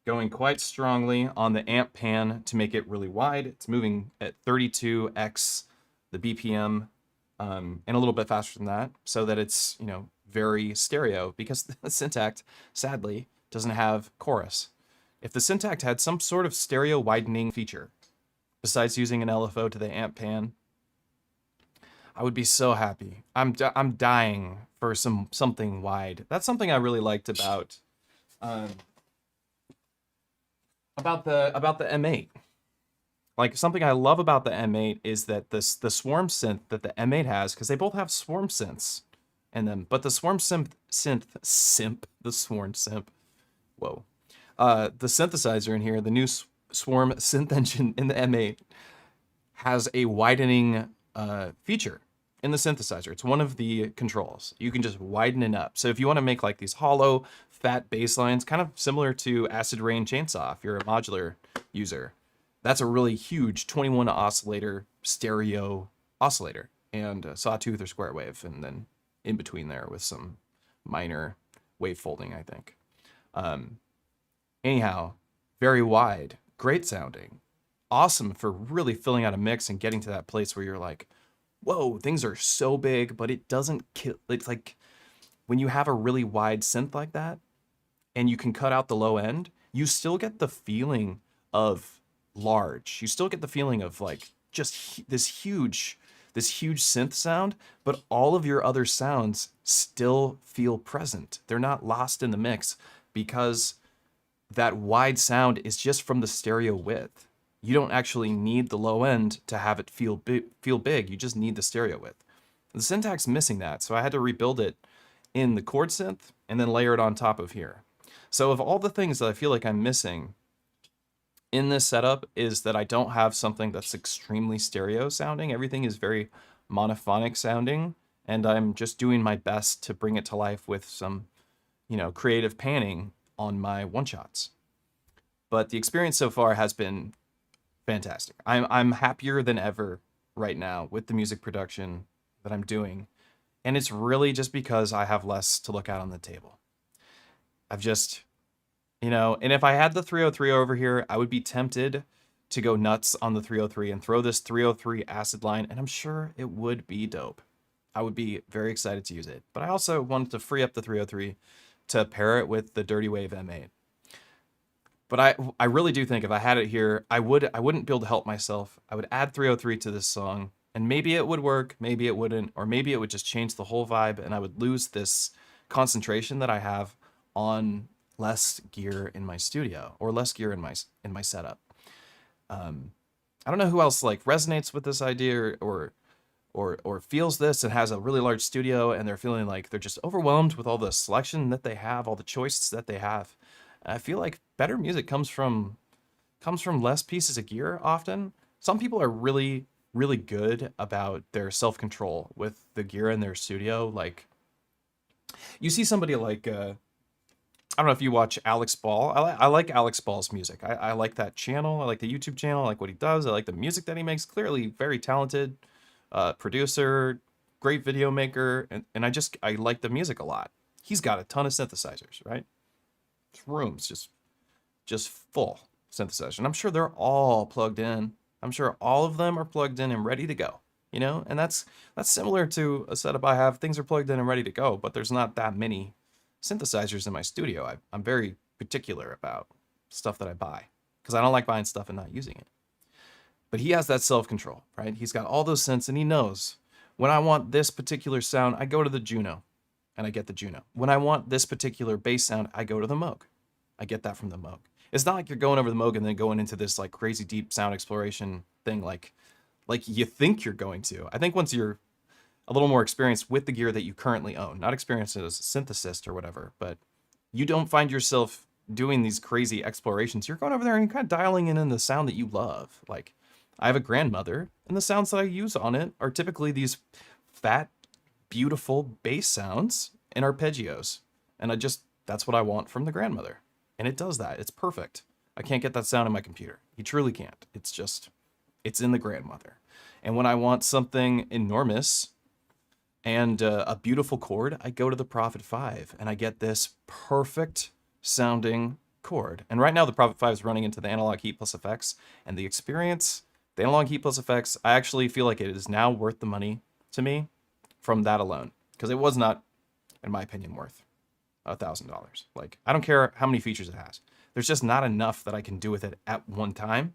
going quite strongly on the amp pan to make it really wide. It's moving at 32x the BPM, and a little bit faster than that, so that it's, you know, very stereo, because the Syntax, sadly, doesn't have chorus. If the Syntax had some sort of stereo widening feature, besides using an LFO to the amp pan, I would be so happy. I'm dying for something wide. That's something I really liked about the M8. Like, something I love about the M8 is that the swarm synth that the M8 has, because they both have swarm synths in them, but the swarm the swarm synth, whoa, the synthesizer in here, the new swarm synth engine in the M8 has a widening feature in the synthesizer. It's one of the controls. You can just widen it up. So if you want to make like these hollow, fat bass lines, kind of similar to Acid Rain Chainsaw, if you're a modular user, that's a really huge 21 oscillator stereo oscillator, and sawtooth or square wave, and then in between there with some minor wave folding, I think. Anyhow, very wide, great sounding, awesome for really filling out a mix and getting to that place where you're like, whoa, things are so big, but it doesn't kill. It's like when you have a really wide synth like that and you can cut out the low end, you still get the feeling of large. You still get the feeling of like just this huge synth sound, but all of your other sounds still feel present. They're not lost in the mix because that wide sound is just from the stereo width. You don't actually need the low end to have it feel big. You just need the stereo width. The Syntax missing that, so I had to rebuild it in the chord synth and then layer it on top of here. So of all the things that I feel like I'm missing in this setup is that I don't have something that's extremely stereo sounding. Everything is very monophonic sounding, and I'm just doing my best to bring it to life with some, you know, creative panning on my one-shots. But the experience so far has been fantastic. I'm happier than ever right now with the music production that I'm doing, and it's really just because I have less to look at on the table. I've just, you know, and if I had the 303 over here, I would be tempted to go nuts on the 303 and throw this 303 acid line, and I'm sure it would be dope. I would be very excited to use it. But I also wanted to free up the 303 to pair it with the Dirty Wave M8. But I really do think if I had it here, I wouldn't be able to help myself. I would add 303 to this song, and maybe it would work, maybe it wouldn't, or maybe it would just change the whole vibe, and I would lose this concentration that I have on less gear in my studio or less gear in my setup. I don't know who else like resonates with this idea or feels this and has a really large studio and they're feeling like they're just overwhelmed with all the selection that they have, all the choices that they have. I feel like better music comes from less pieces of gear often. Some people are really really good about their self-control with the gear in their studio. Like you see somebody like I don't know if you watch Alex Ball. I like Alex Ball's music. I like that channel. I like the YouTube channel. I like what he does. I like the music that he makes. Clearly very talented producer, great video maker, and I like the music a lot. He's got a ton of synthesizers, right? His room's just full synthesizers, and I'm sure they're all plugged in. I'm sure all of them are plugged in and ready to go. You know, and that's similar to a setup I have. Things are plugged in and ready to go, but there's not that many synthesizers in my studio. I'm very particular about stuff that I buy because I don't like buying stuff and not using it. But he has that self-control, right? He's got all those synths and he knows when I want this particular sound, I go to the Juno and I get the Juno. When I want this particular bass sound, I go to the Moog. I get that from the Moog. It's not like you're going over the Moog and then going into this like crazy deep sound exploration thing like you think you're going to. I think once you're a little more experienced with the gear that you currently own, not experienced as a synthesist or whatever, but you don't find yourself doing these crazy explorations. You're going over there and you're kind of dialing in the sound that you love. Like I have a grandmother and the sounds that I use on it are typically these fat, beautiful bass sounds and arpeggios. And that's what I want from the grandmother. And it does that. It's perfect. I can't get that sound in my computer. You truly can't. It's in the grandmother. And when I want something enormous and a beautiful chord, I go to the Prophet 5 and I get this perfect sounding chord. And right now the Prophet 5 is running into the Analog Heat Plus Effects, and the experience, the Analog Heat Plus Effects, I actually feel like it is now worth the money to me from that alone, because it was not, in my opinion, worth $1,000. Like, I don't care how many features it has. There's just not enough that I can do with it at one time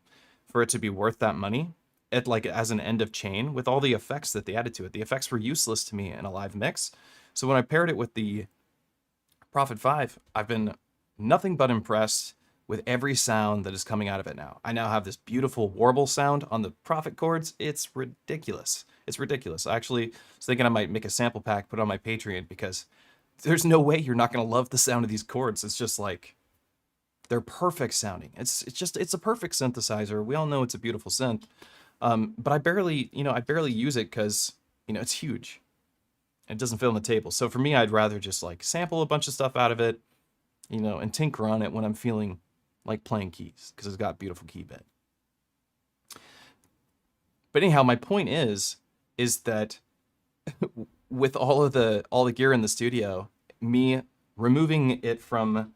for it to be worth that money. It like as an end of chain with all the effects that they added to it. The effects were useless to me in a live mix. So when I paired it with the Prophet 5, I've been nothing but impressed with every sound that is coming out of it now. I now have this beautiful warble sound on the Prophet chords. It's ridiculous. It's ridiculous. I actually was thinking I might make a sample pack, put it on my Patreon, because there's no way you're not going to love the sound of these chords. It's just like, they're perfect sounding. It's a perfect synthesizer. We all know it's a beautiful synth. But I barely use it because, it's huge. It doesn't fit on the table. So for me, I'd rather just like sample a bunch of stuff out of it, and tinker on it when I'm feeling like playing keys, because it's got beautiful key bed. But anyhow, my point is that with all the gear in the studio, me removing it from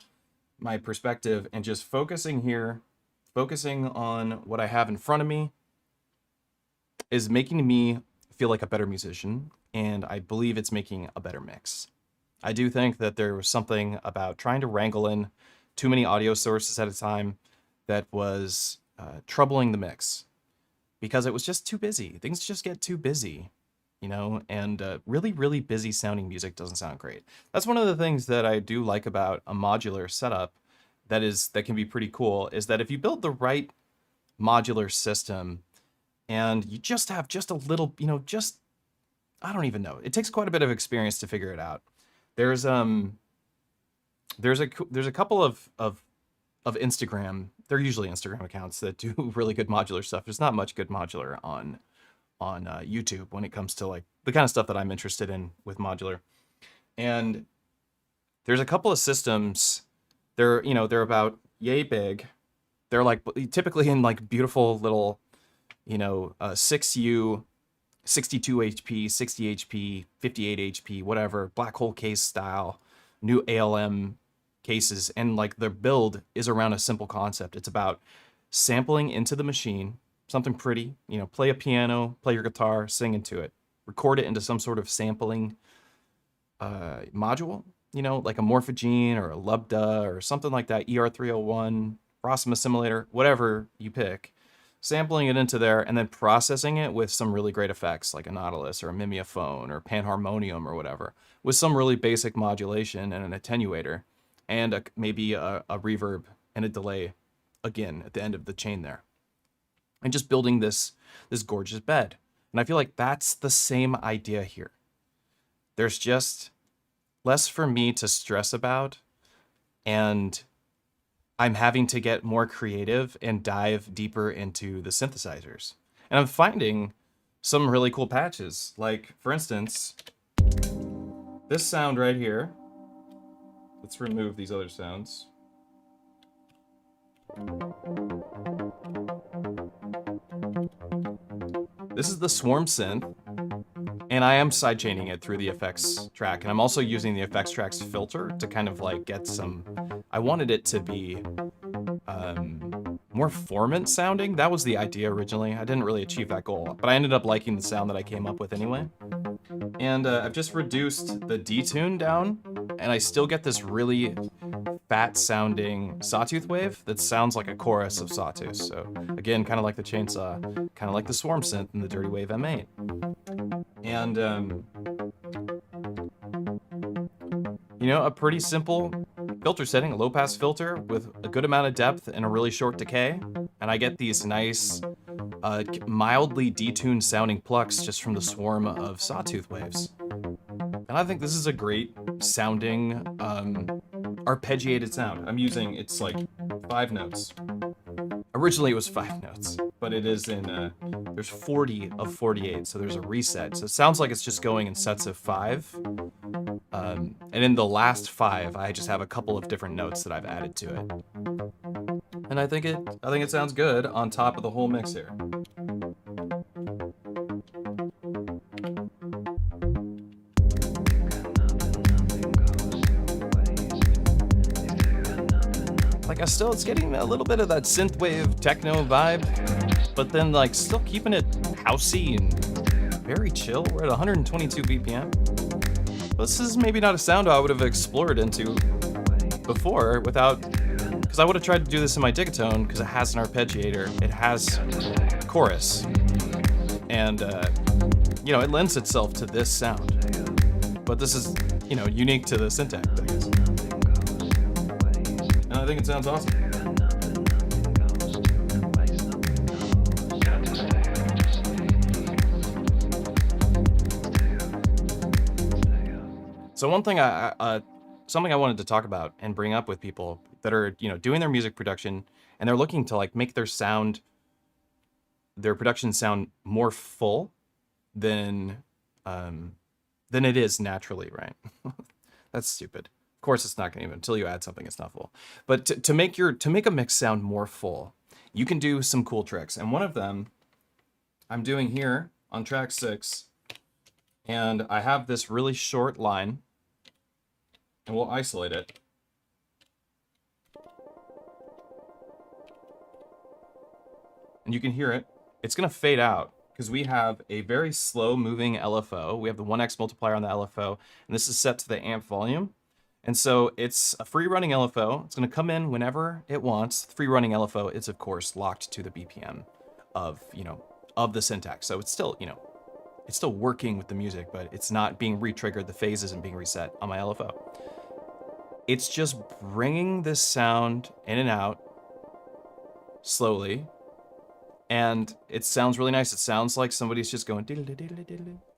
my perspective and just focusing on what I have in front of me is making me feel like a better musician, and I believe it's making a better mix. I do think that there was something about trying to wrangle in too many audio sources at a time that was troubling the mix, because it was just too busy. Things just get too busy, and really, really busy sounding music doesn't sound great. That's one of the things that I do like about a modular setup that can be pretty cool, is that if you build the right modular system and you just have just a little, I don't even know. It takes quite a bit of experience to figure it out. There's a couple of Instagram, they're usually Instagram accounts that do really good modular stuff. There's not much good modular on YouTube when it comes to like the kind of stuff that I'm interested in with modular. And there's a couple of systems. They're about yay big. They're like typically in like beautiful little 6U, 62 HP, 60 HP, 58 HP, whatever, black hole case style, new ALM cases. And like their build is around a simple concept. It's about sampling into the machine, something pretty, play a piano, play your guitar, sing into it, record it into some sort of sampling module, like a Morphogene or a Lubda or something like that, ER301, Frostima Simulator, whatever you pick, sampling it into there and then processing it with some really great effects like a Nautilus or a Mimeophone or Panharmonium or whatever, with some really basic modulation and an attenuator and maybe a reverb and a delay again at the end of the chain there. And just building this gorgeous bed. And I feel like that's the same idea here. There's just less for me to stress about, and I'm having to get more creative and dive deeper into the synthesizers. And I'm finding some really cool patches. Like, for instance, this sound right here. Let's remove these other sounds. This is the Swarm synth, and I am sidechaining it through the effects track, and I'm also using the effects track's filter to kind of like get some, I wanted it to be more formant sounding. That was the idea originally. I didn't really achieve that goal, but I ended up liking the sound that I came up with anyway. And I've just reduced the detune down, and I still get this really fat sounding sawtooth wave that sounds like a chorus of sawtooth. So again, kind of like the chainsaw, kind of like the Swarm synth in the Dirty Wave M8. And you know, a pretty simple filter setting, a low pass filter with a good amount of depth and a really short decay. And I get these nice, mildly detuned sounding plucks just from the swarm of sawtooth waves. And I think this is a great sounding, arpeggiated sound. I'm using, it's like 5 notes. Originally it was 5 notes, but it is in, there's 40 of 48, so there's a reset. So it sounds like it's just going in sets of 5. And in the last 5, I just have a couple of different notes that I've added to it. And I think it sounds good on top of the whole mix here. Like it's getting a little bit of that synthwave techno vibe, but then like still keeping it housey and very chill. We're at 122 BPM. This is maybe not a sound I would have explored into before without, because I would have tried to do this in my Digatone because it has an arpeggiator, it has chorus, and you know, it lends itself to this sound. But this is, you know, unique to the Syntec, I guess. And I think it sounds awesome. So one thing something I wanted to talk about and bring up with people that are, you know, doing their music production and they're looking to like make their production sound more full than it is naturally, right? That's stupid. Of course it's not going to, until you add something, it's not full. But to make a mix sound more full, you can do some cool tricks. And one of them I'm doing here on track 6, and I have this really short line, and we'll isolate it. And you can hear it. It's going to fade out because we have a very slow moving LFO. We have the 1x multiplier on the LFO, and this is set to the amp volume. And so it's a free running LFO. It's going to come in whenever it wants. Free running LFO is of course locked to the BPM of, you know, of the syntax. So it's still, you know, it's still working with the music, but it's not being re-triggered. The phase isn't being reset on my LFO. It's just bringing this sound in and out slowly, and it sounds really nice. It sounds like somebody's just going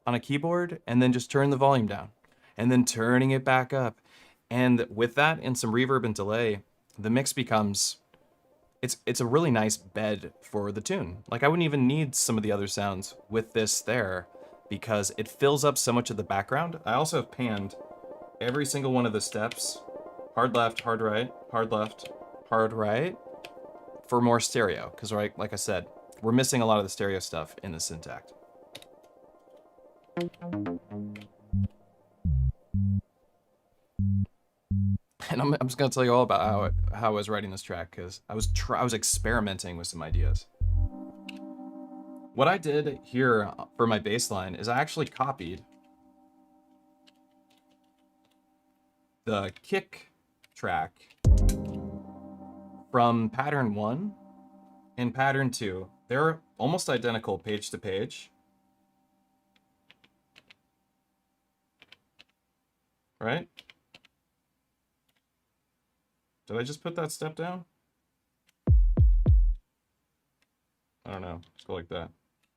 on a keyboard and then just turn the volume down and then turning it back up. And with that and some reverb and delay, the mix becomes, it's a really nice bed for the tune. Like I wouldn't even need some of the other sounds with this there because it fills up so much of the background. I also have panned every single one of the steps, hard left, hard right, hard left, hard right, for more stereo. Because right, like I said, we're missing a lot of the stereo stuff in the Syntec. And I'm just gonna tell you all about how I was writing this track because I was experimenting with some ideas. What I did here for my bass line is I actually copied the kick track from pattern 1 and pattern 2. They're almost identical page to page. Right? Did I just put that step down? I don't know. Let's go like that.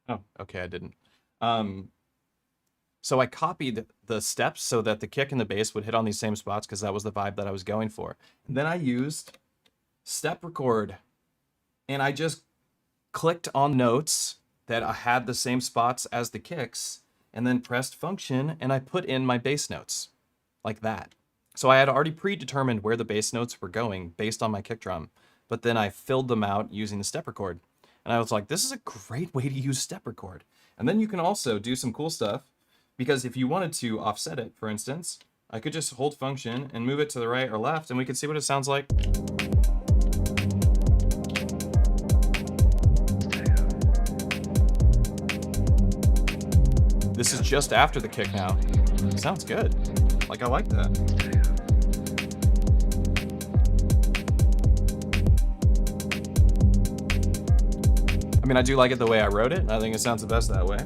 Oh, okay, I didn't. So I copied the steps so that the kick and the bass would hit on these same spots because that was the vibe that I was going for. And then I used step record, and I just clicked on notes that I had the same spots as the kicks, and then pressed function, and I put in my bass notes like that. So I had already predetermined where the bass notes were going based on my kick drum, but then I filled them out using the step record. And I was like, this is a great way to use step record. And then you can also do some cool stuff, because if you wanted to offset it, for instance, I could just hold function and move it to the right or left, and we could see what it sounds like. This is just after the kick now. Sounds good. Like, I like that. I mean, I do like it the way I wrote it. I think it sounds the best that way.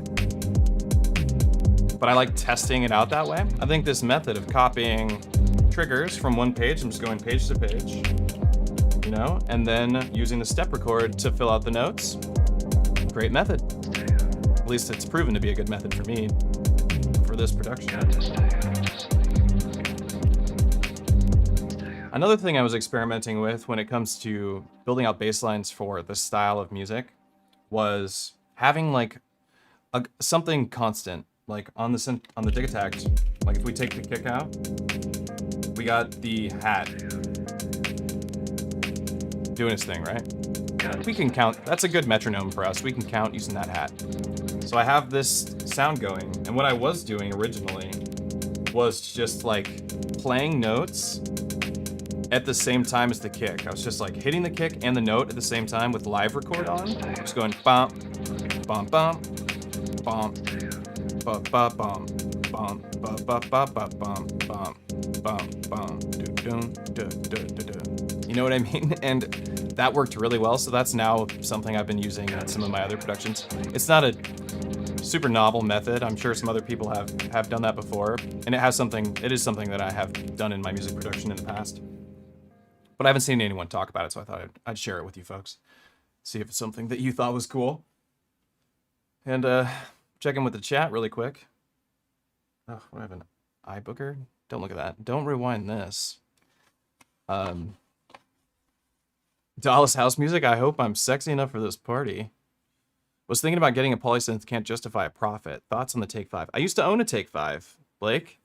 But I like testing it out that way. I think this method of copying triggers from one page, I'm just going page to page, you know, and then using the step record to fill out the notes. Great method. At least it's proven to be a good method for me for this production. Another thing I was experimenting with when it comes to building out bass lines for this style of music was having like something constant, like on the dig attack. Like if we take the kick out, we got the hat doing its thing, right? We can count. That's a good metronome for us. We can count using that hat. So I have this sound going, and what I was doing originally was just like playing notes at the same time as the kick. I was just like hitting the kick and the note at the same time with live record on. Just going bump, bump, bump, bump, bump, bump, bump, bump, bump, bump, bump, bump, bump, bump, bump, you know what I mean? And that worked really well. So that's now something I've been using in some of my other productions. It's not a super novel method. I'm sure some other people have done that before, and it is something that I have done in my music production in the past. But I haven't seen anyone talk about it, so I thought I'd share it with you folks. See if it's something that you thought was cool. And check in with the chat really quick. Oh, I have an eye booger. Don't look at that. Don't rewind this. Dallas house music. I hope I'm sexy enough for this party. Was thinking about getting a polysynth, can't justify a profit. Thoughts on the Take 5? I used to own a Take 5, Blake.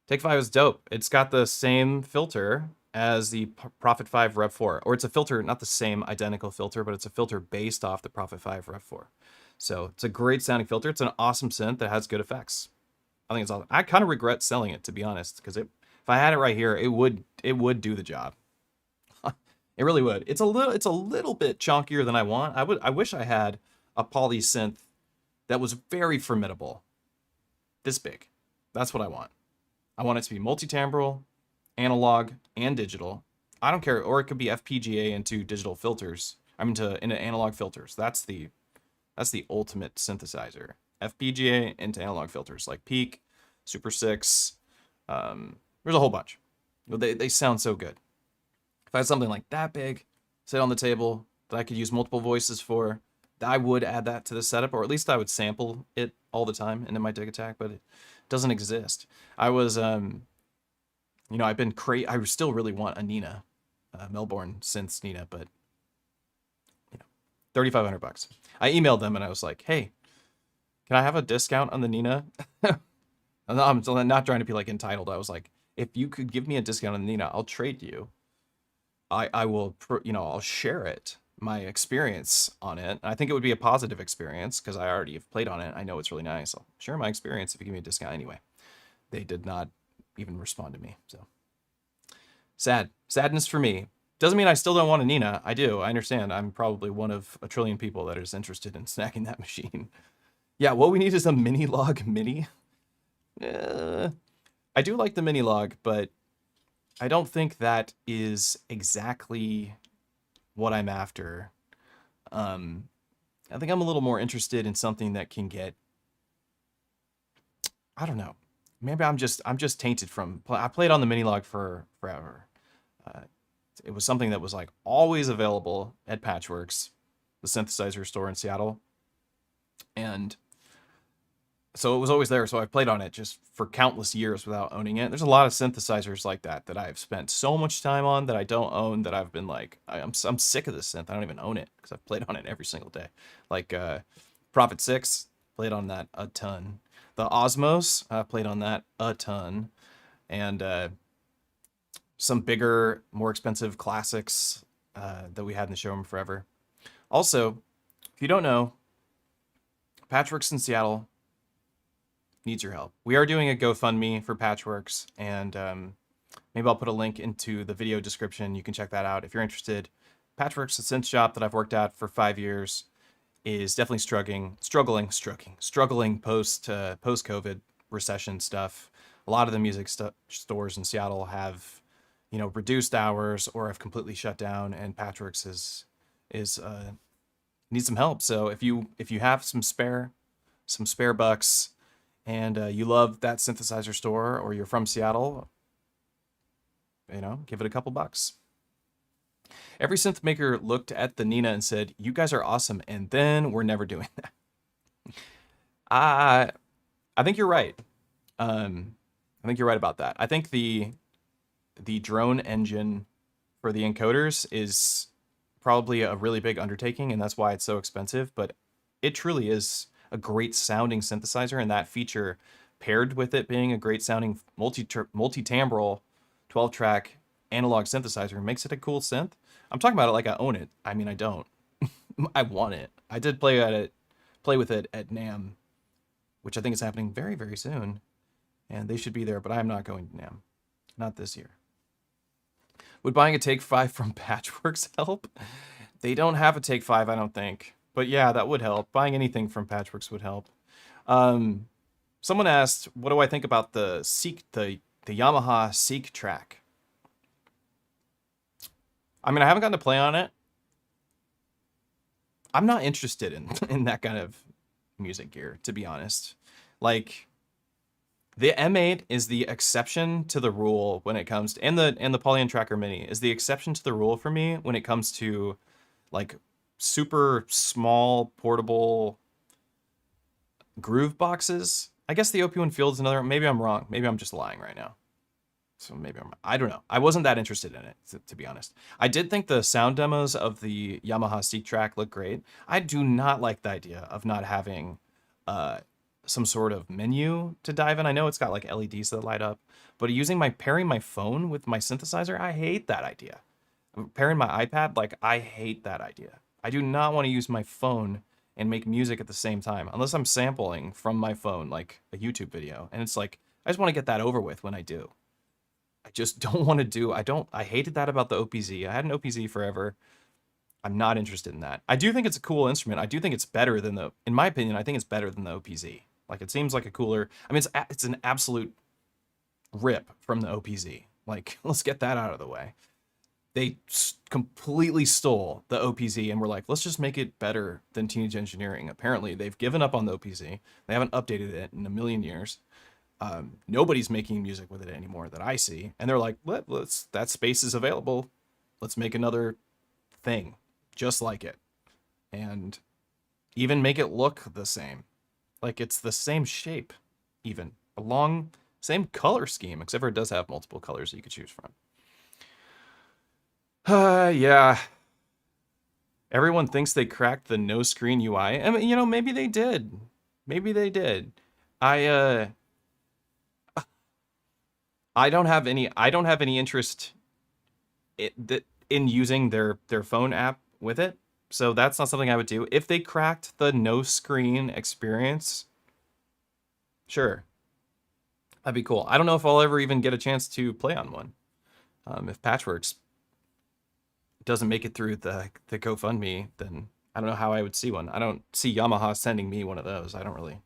Take 5 is dope. It's got the same filter as the Prophet 5 Rev 4. Or it's a filter, not the same identical filter, but it's a filter based off the Prophet 5 Rev 4. So it's a great sounding filter. It's an awesome synth that has good effects. I think it's awesome. I kind of regret selling it, to be honest, because if I had it right here, it would do the job. It really would. It's a little bit chunkier than I want. I wish I had a poly synth that was very formidable. This big. That's what I want. I want it to be multi-timbral, analog, and digital. I don't care, or it could be FPGA into digital filters. Into analog filters. That's the ultimate synthesizer. FPGA into analog filters like Peak, Super 6. There's a whole bunch. They sound so good. If I had something like that big, sit on the table, that I could use multiple voices for, I would add that to the setup, or at least I would sample it all the time into my dig attack, but it doesn't exist. I was, I still really want a Nina, Melbourne synths Nina, but, $3,500. I emailed them and I was like, hey, can I have a discount on the Nina? I'm not trying to be like entitled. I was like, if you could give me a discount on the Nina, I'll trade you. I will, I'll share it, my experience on it. I think it would be a positive experience because I already have played on it. I know it's really nice. I'll share my experience if you give me a discount anyway. They did not even respond to me. So sadness for me. Doesn't mean I still don't want a Nina. I do. I understand. I'm probably one of a trillion people that is interested in snacking that machine. Yeah, what we need is a mini log mini. I do like the mini log, but I don't think that is exactly what I'm after. I think I'm a little more interested in something that can get, I don't know. Maybe I'm just tainted from I played on the Minilog for forever. Uh, it was something that was like always available at Patchworks, the synthesizer store in Seattle, and so it was always there. So I played on it just for countless years without owning it. There's a lot of synthesizers like that that I've spent so much time on that I don't own, that I've been like, I'm sick of this synth. I don't even own it because I've played on it every single day. Like Prophet 6, played on that a ton. The Osmos, I played on that a ton. And some bigger, more expensive classics that we had in the showroom forever. Also, if you don't know, Patchworks in Seattle needs your help. We are doing a GoFundMe for Patchworks, and maybe I'll put a link into the video description. You can check that out if you're interested. Patchworks, a synth shop that I've worked at for 5 years, is definitely struggling post COVID recession stuff. A lot of the music stores in Seattle have, reduced hours or have completely shut down, and Patchworks is needs some help. So if you have some spare bucks, and you love that synthesizer store, or you're from Seattle, give it a couple bucks. Every synth maker looked at the Nina and said, "You guys are awesome," and then we're never doing that. I think you're right. I think you're right about that. I think the drone engine for the encoders is probably a really big undertaking, and that's why it's so expensive. But it truly is a great sounding synthesizer, and that feature, paired with it being a great sounding multi-timbral 12-track analog synthesizer, makes it a cool synth. I'm talking about it like I own it. I mean, I don't. I want it. I did play with it at NAMM, which I think is happening very, very soon, and they should be there, but I'm not going to NAMM. Not this year. Would buying a Take 5 from Patchworks help? They don't have a Take 5, I don't think. But yeah, that would help. Buying anything from Patchworks would help. Someone asked, what do I think about the Yamaha Octatrack? I mean, I haven't gotten to play on it. I'm not interested in that kind of music gear, to be honest. Like, the M8 is the exception to the rule when it comes to, and the Polygon Tracker Mini is the exception to the rule for me when it comes to like super small portable groove boxes. I guess the OP1 Field's another. Maybe I'm wrong. Maybe I'm just lying right now. So I don't know. I wasn't that interested in it, to be honest. I did think the sound demos of the Yamaha Octatrack look great. I do not like the idea of not having some sort of menu to dive in. I know it's got like LEDs that light up, but pairing my phone with my synthesizer, I hate that idea. Pairing my iPad, like, I hate that idea. I do not want to use my phone and make music at the same time, unless I'm sampling from my phone, like a YouTube video. And it's like, I just want to get that over with when I do. I just don't want to do, I hated that about the OPZ. I had an OPZ forever. I'm not interested in that. I do think it's a cool instrument. I do think it's better than in my opinion, I think it's better than the OPZ. Like, it seems like a cooler, I mean, it's an absolute rip from the OPZ. Like, let's get that out of the way. They completely stole the OPZ and were like, let's just make it better than Teenage Engineering. Apparently, they've given up on the OPZ. They haven't updated it in a million years. Nobody's making music with it anymore that I see. And they're like, that space is available. Let's make another thing just like it. And even make it look the same. Like, it's the same shape, even. Same color scheme, except for it does have multiple colors that you could choose from. Yeah. Everyone thinks they cracked the no screen UI. I mean, maybe they did. Maybe they did. I don't have any interest in using their phone app with it. So that's not something I would do. If they cracked the no screen experience, sure. That'd be cool. I don't know if I'll ever even get a chance to play on one. If Patchworks doesn't make it through the GoFundMe, then I don't know how I would see one. I don't see Yamaha sending me one of those. I don't really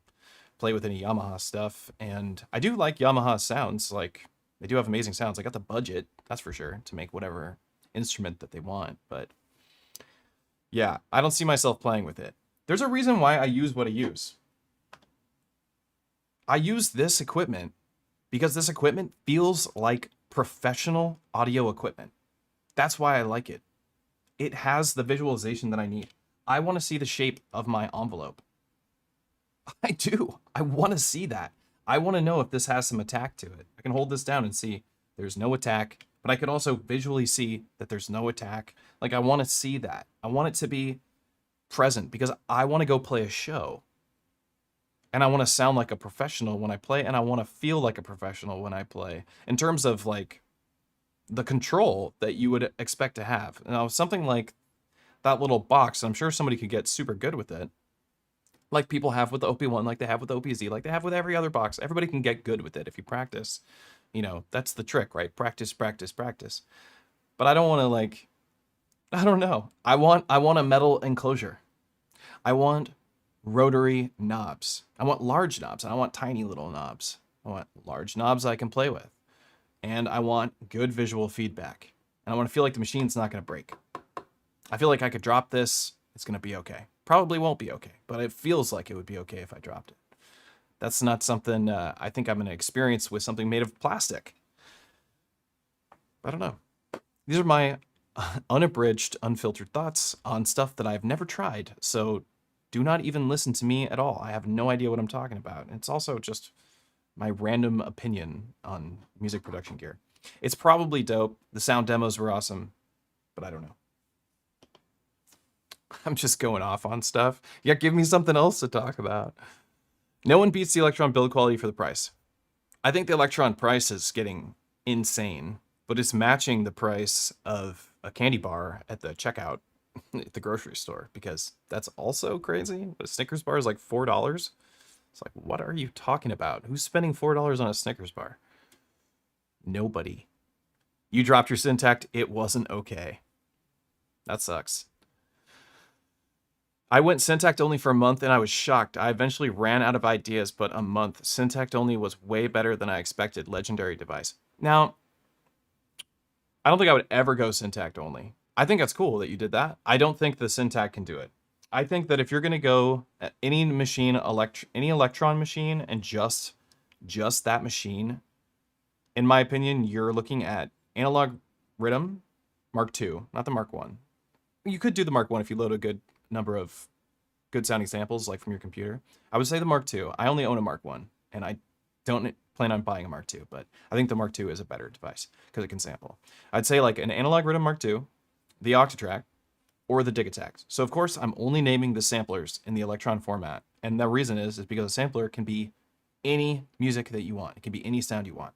play with any Yamaha stuff. And I do like Yamaha sounds. Like, they do have amazing sounds. I got the budget, that's for sure, to make whatever instrument that they want. But Yeah, I don't see myself playing with it. There's a reason why I use what I use. I use this equipment because this equipment feels like professional audio equipment. That's why I like it. It has the visualization that I need. I want to see the shape of my envelope. I do. I want to see that. I want to know if this has some attack to it. I can hold this down and see there's no attack, but I could also visually see that there's no attack. Like, I want to see that. I want it to be present because I want to go play a show. And I want to sound like a professional when I play, and I want to feel like a professional when I play. In terms of like the control that you would expect to have. Now, something like that little box, I'm sure somebody could get super good with it. Like people have with the OP1, like they have with the OPZ, like they have with every other box. Everybody can get good with it if you practice. You know, that's the trick, right? Practice, practice, practice. But I don't want to like, I don't know. I want a metal enclosure. I want rotary knobs. I want large knobs, and I want tiny little knobs. I want large knobs I can play with. And I want good visual feedback. And I want to feel like the machine's not going to break. I feel like I could drop this, it's going to be okay. Probably won't be okay, but it feels like it would be okay if I dropped it. That's not something I think I'm going to experience with something made of plastic. I don't know. These are my unabridged, unfiltered thoughts on stuff that I've never tried. So do not even listen to me at all. I have no idea what I'm talking about. It's also just my random opinion on music production gear. It's probably dope. The sound demos were awesome, but I don't know. I'm just going off on stuff. Yeah, give me something else to talk about. No one beats the Electron build quality for the price. I think the Electron price is getting insane, but it's matching the price of a candy bar at the checkout at the grocery store, because that's also crazy. A Snickers bar is like $4. It's like, what are you talking about? Who's spending $4 on a Snickers bar? Nobody. You dropped your Syntakt. It wasn't okay. That sucks. I went Syntakt only for a month and I was shocked. I eventually ran out of ideas, but a month. Syntakt only was way better than I expected. Legendary device. Now, I don't think I would ever go Syntakt only. I think that's cool that you did that. I don't think the Syntakt can do it. I think that if you're going to go at any machine, any Electron machine, and just that machine, in my opinion, you're looking at analog rhythm Mark II, not the Mark I. You could do the Mark I if you load a good number of good sounding samples like from your computer. I would say the Mark II. I only own a Mark I, and I don't plan on buying a Mark II, but I think the Mark II is a better device because it can sample. I'd say like an analog rhythm Mark II, the Octatrack, or the Digitact. So of course I'm only naming the samplers in the Electron format, and the reason is because a sampler can be any music that you want. It can be any sound you want.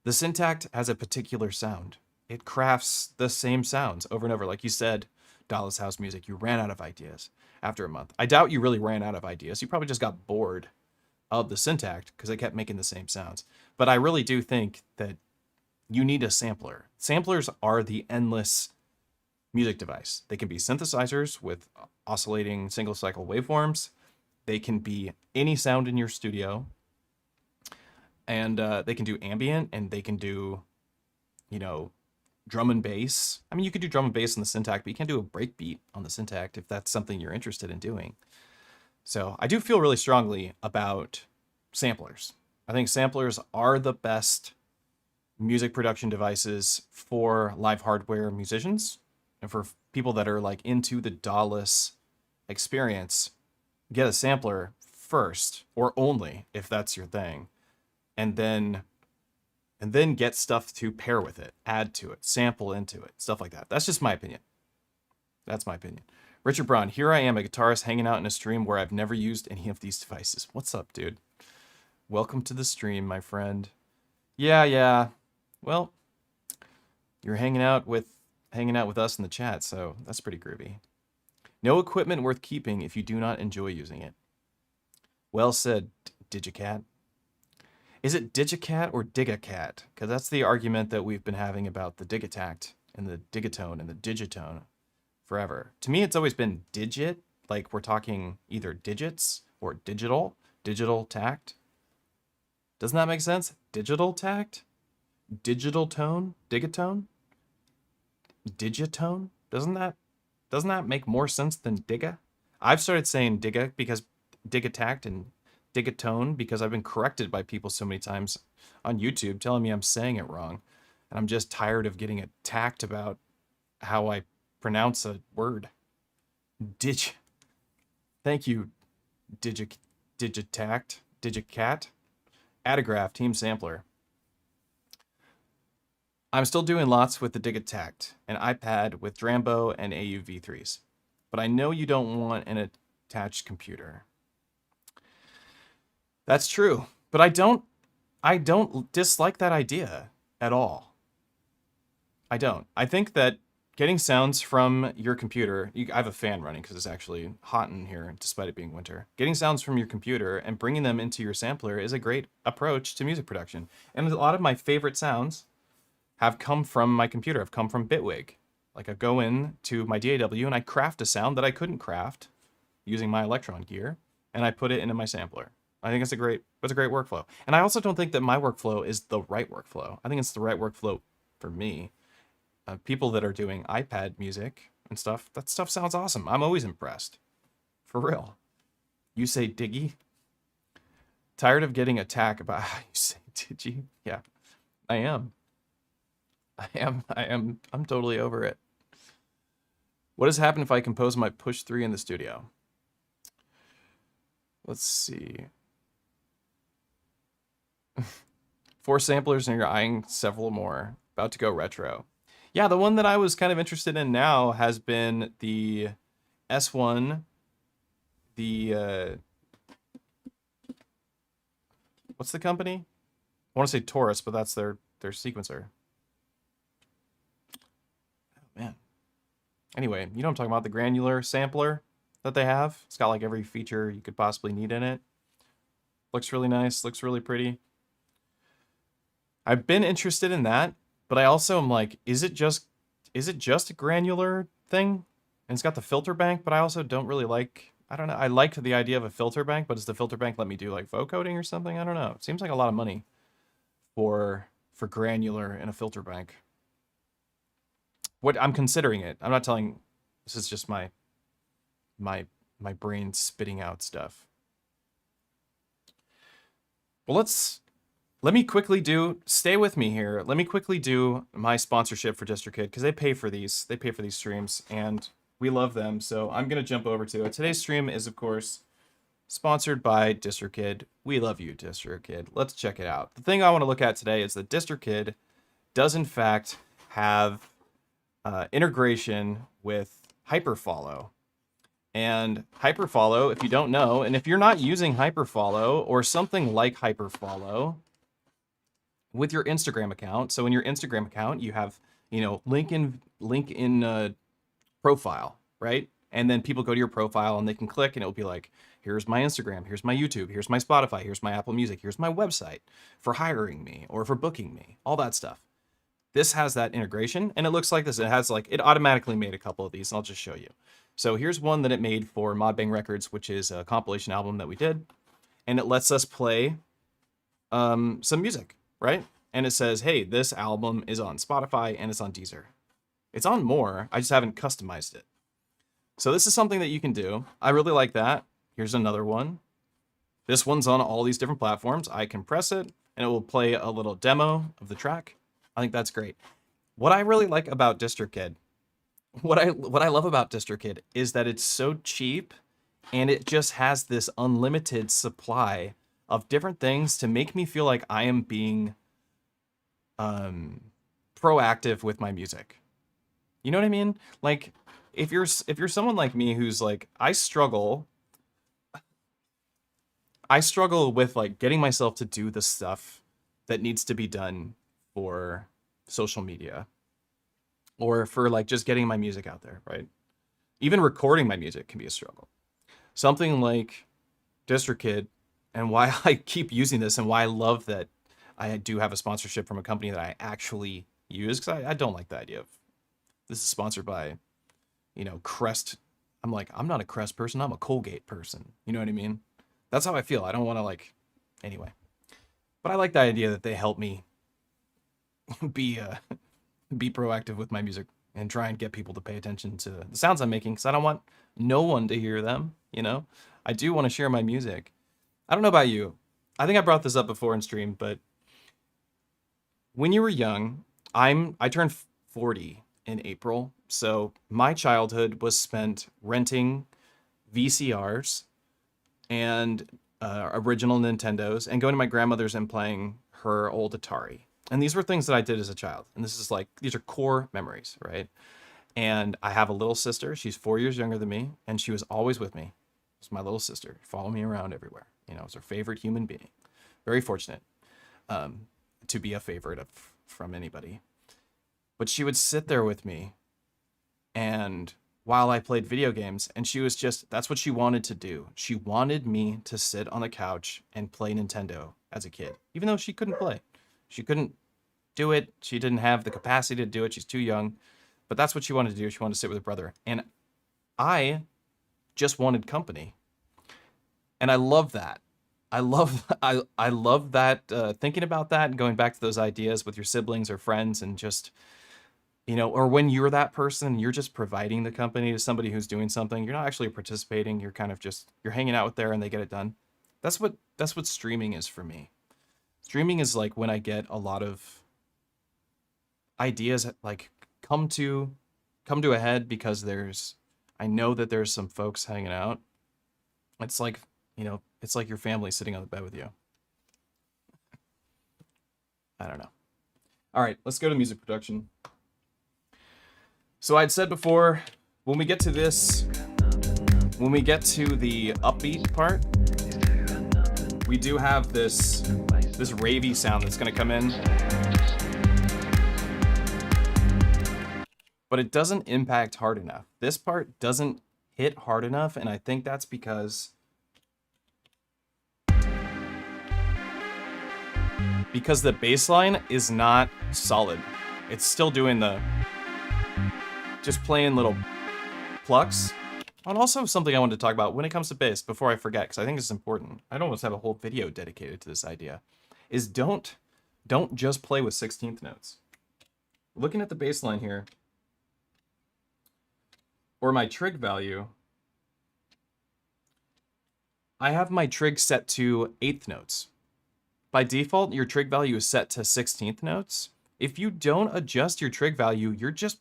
The Syntakt has a particular sound. It crafts the same sounds over and over. Like you said, Dallas house music, you ran out of ideas after a month. I doubt you really ran out of ideas. You probably just got bored of the Syntakt because they kept making the same sounds. But I really do think that you need a sampler. Samplers are the endless music device. They can be synthesizers with oscillating single cycle waveforms. They can be any sound in your studio. And they can do ambient, and they can do, you know, drum and bass. I mean, you could do drum and bass on the Syntakt, but you can't do a breakbeat on the Syntakt if that's something you're interested in doing. So I do feel really strongly about samplers. I think samplers are the best music production devices for live hardware musicians and for people that are like into the DAW-less experience. Get a sampler first, or only if that's your thing, and then get stuff to pair with it, add to it, sample into it, stuff like that. That's just my opinion. That's my opinion. Richard Braun, here I am, a guitarist hanging out in a stream where I've never used any of these devices. What's up, dude? Welcome to the stream, my friend. Yeah. Well, you're hanging out with us in the chat, so that's pretty groovy. No equipment worth keeping if you do not enjoy using it. Well said, Digicat. Is it Digicat or Digacat? Because that's the argument that we've been having about the Digitact and the Digatone and the Digitone forever. To me, it's always been digit, like we're talking either digits or digital tact. Doesn't that make sense? Digital tact? Digital tone? Digatone? Digitone? Doesn't that Doesn't that make more sense than Digga? I've started saying Digga because Digatact and Digatone because I've been corrected by people so many times on YouTube telling me I'm saying it wrong. And I'm just tired of getting attacked about how I pronounce a word. Thank you, Digitact, Digicat, Adagraph, Team Sampler. I'm still doing lots with the Digitact, an iPad with Drambo and AUV3s. But I know you don't want an attached computer. That's true, but I don't dislike that idea at all. I don't. I think that getting sounds from your computer, I have a fan running because it's actually hot in here despite it being winter. Getting sounds from your computer and bringing them into your sampler is a great approach to music production. And a lot of my favorite sounds have come from my computer, have come from Bitwig. Like I go in to my DAW and I craft a sound that I couldn't craft using my Electron gear, and I put it into my sampler. I think it's a great workflow. And I also don't think that my workflow is the right workflow. I think it's the right workflow for me. People that are doing iPad music and stuff, that stuff sounds awesome. I'm always impressed. For real. You say Diggy? Tired of getting attacked about how you say Digi? Yeah, I am. I'm totally over it. What has happened if I compose my push 3 in the studio? Let's see. 4 samplers and you're eyeing several more. About to go retro. Yeah, the one that I was kind of interested in now has been the S1, the, what's the company? I want to say Taurus, but that's their sequencer. Oh, man. Anyway, you know what I'm talking about, the granular sampler that they have. It's got like every feature you could possibly need in it. Looks really nice, looks really pretty. I've been interested in that, but I also am like, is it just a granular thing? And it's got the filter bank, but I also don't really like, I don't know, I liked the idea of a filter bank, but does the filter bank let me do like vocoding or something? I don't know. It seems like a lot of money for granular in a filter bank. What I'm considering it. I'm not telling, this is just my brain spitting out stuff. Well, let me quickly stay with me here. Let me quickly do my sponsorship for DistroKid because they pay for these streams and we love them. So I'm going to jump over to it. Today's stream is, of course, sponsored by DistroKid. We love you, DistroKid. Let's check it out. The thing I want to look at today is that DistroKid does, in fact, have integration with Hyperfollow. And Hyperfollow, if you don't know, and if you're not using Hyperfollow or something like Hyperfollow, with your Instagram account. So in your Instagram account, you have, link in profile, right? And then people go to your profile and they can click and it'll be like, here's my Instagram, here's my YouTube, here's my Spotify, here's my Apple Music, here's my website for hiring me or for booking me, all that stuff. This has that integration and it looks like this. It has it automatically made a couple of these and I'll just show you. So here's one that it made for Modbang Records, which is a compilation album that we did. And it lets us play some music. Right? And it says, hey, this album is on Spotify and it's on Deezer. It's on more. I just haven't customized it. So this is something that you can do. I really like that. Here's another one. This one's on all these different platforms. I can press it and it will play a little demo of the track. I think that's great. What I really like about DistroKid, what I love about DistroKid is that it's so cheap and it just has this unlimited supply of different things to make me feel like I am being proactive with my music. You know what I mean? Like if you're someone like me who's like, I struggle with like getting myself to do the stuff that needs to be done for social media or for like just getting my music out there, right? Even recording my music can be a struggle. Something like DistroKid, and why I keep using this and why I love that I do have a sponsorship from a company that I actually use, because I don't like the idea of this is sponsored by, Crest. I'm like, I'm not a Crest person. I'm a Colgate person. You know what I mean? That's how I feel. I don't want to anyway. But I like the idea that they help me be proactive with my music and try and get people to pay attention to the sounds I'm making, because I don't want no one to hear them, you know? I do want to share my music. I don't know about you. I think I brought this up before in stream, but when you were young, I turned 40 in April, so my childhood was spent renting VCRs and original Nintendos and going to my grandmother's and playing her old Atari. And these were things that I did as a child. And this is like, these are core memories, right? And I have a little sister. She's 4 years younger than me, and she was always with me. It's my little sister. Follow me around everywhere. You know, it's her favorite human being. Very fortunate to be a favorite from anybody. But she would sit there with me, and while I played video games, and she was just, that's what she wanted to do. She wanted me to sit on the couch and play Nintendo as a kid, even though she couldn't play. She couldn't do it. She didn't have the capacity to do it. She's too young. But that's what she wanted to do. She wanted to sit with her brother. And I just wanted company. And I love that. I love that, thinking about that and going back to those ideas with your siblings or friends, and just, you know, or when you're that person, you're just providing the company to somebody who's doing something. You're not actually participating. You're kind of just, you're hanging out with there and they get it done. That's what streaming is for me. Streaming is like when I get a lot of ideas like come to a head because I know that there's some folks hanging out. It's like, you know, it's like your family sitting on the bed with you. I don't know. All right, let's go to music production. So I'd said before, when we get to the upbeat part, we do have this ravey sound that's going to come in. But it doesn't impact hard enough. This part doesn't hit hard enough, and I think that's because the bass line is not solid. It's still doing just playing little plucks. And also something I wanted to talk about when it comes to bass, before I forget, because I think it's important. I'd almost have a whole video dedicated to this idea, is don't just play with 16th notes. Looking at the bass line here, or my trig value, I have my trig set to 8th notes. By default, your trig value is set to 16th notes. If you don't adjust your trig value, you're just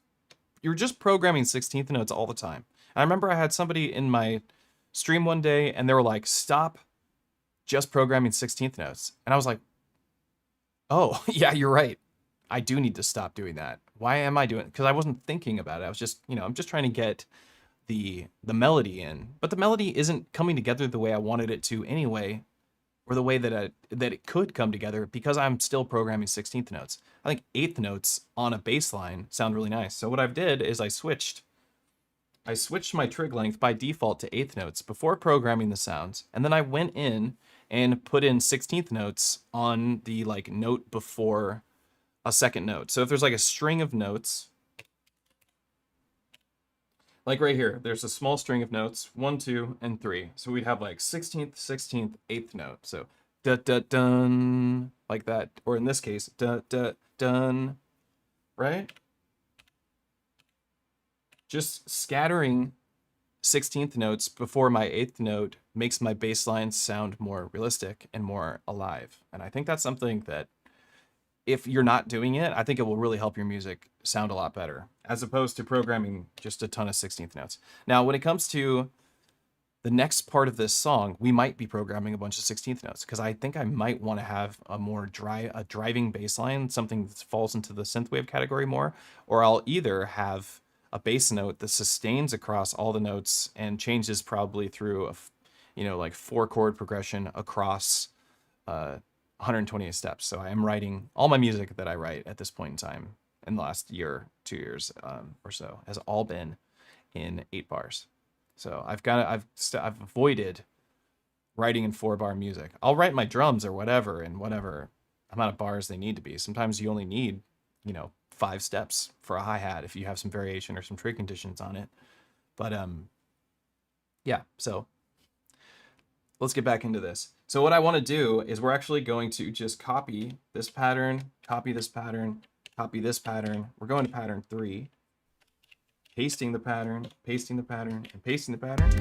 programming 16th notes all the time. And I remember I had somebody in my stream one day, and they were like, "Stop just programming 16th notes." And I was like, "Oh, yeah, you're right. I do need to stop doing that. Why am I doing it?" Because I wasn't thinking about it. I was just, you know, I'm just trying to get the melody in. But the melody isn't coming together the way I wanted it to anyway, or the way that it could come together, because I'm still programming 16th notes. I think 8th notes on a bass line sound really nice. So what I did is I switched my trig length by default to 8th notes before programming the sounds, and then I went in and put in 16th notes on the like note before a second note. So if there's like a string of notes, like right here, there's a small string of notes, 1, 2, and 3. So we'd have like 16th, 16th, 8th note. So da da dun, like that. Or in this case, da da dun, right? Just scattering 16th notes before my 8th note makes my bass line sound more realistic and more alive. And I think that's something that, if you're not doing it, I think it will really help your music sound a lot better, as opposed to programming just a ton of 16th notes. Now, when it comes to the next part of this song, we might be programming a bunch of 16th notes, because I think I might want to have a more driving bass line, something that falls into the synthwave category more, or I'll either have a bass note that sustains across all the notes and changes probably through like 4-chord progression across 128 steps. So I am writing all my music that I write at this point in time in the last year, 2 years or so, has all been in 8 bars. So I've avoided writing in 4-bar music. I'll write my drums or whatever in whatever amount of bars they need to be. Sometimes you only need, 5 steps for a hi-hat if you have some variation or some trig conditions on it. But yeah, so let's get back into this. So what I want to do is we're actually going to just copy this pattern, copy this pattern, copy this pattern. We're going to pattern 3. pasting the pattern, pasting the pattern, and pasting the pattern.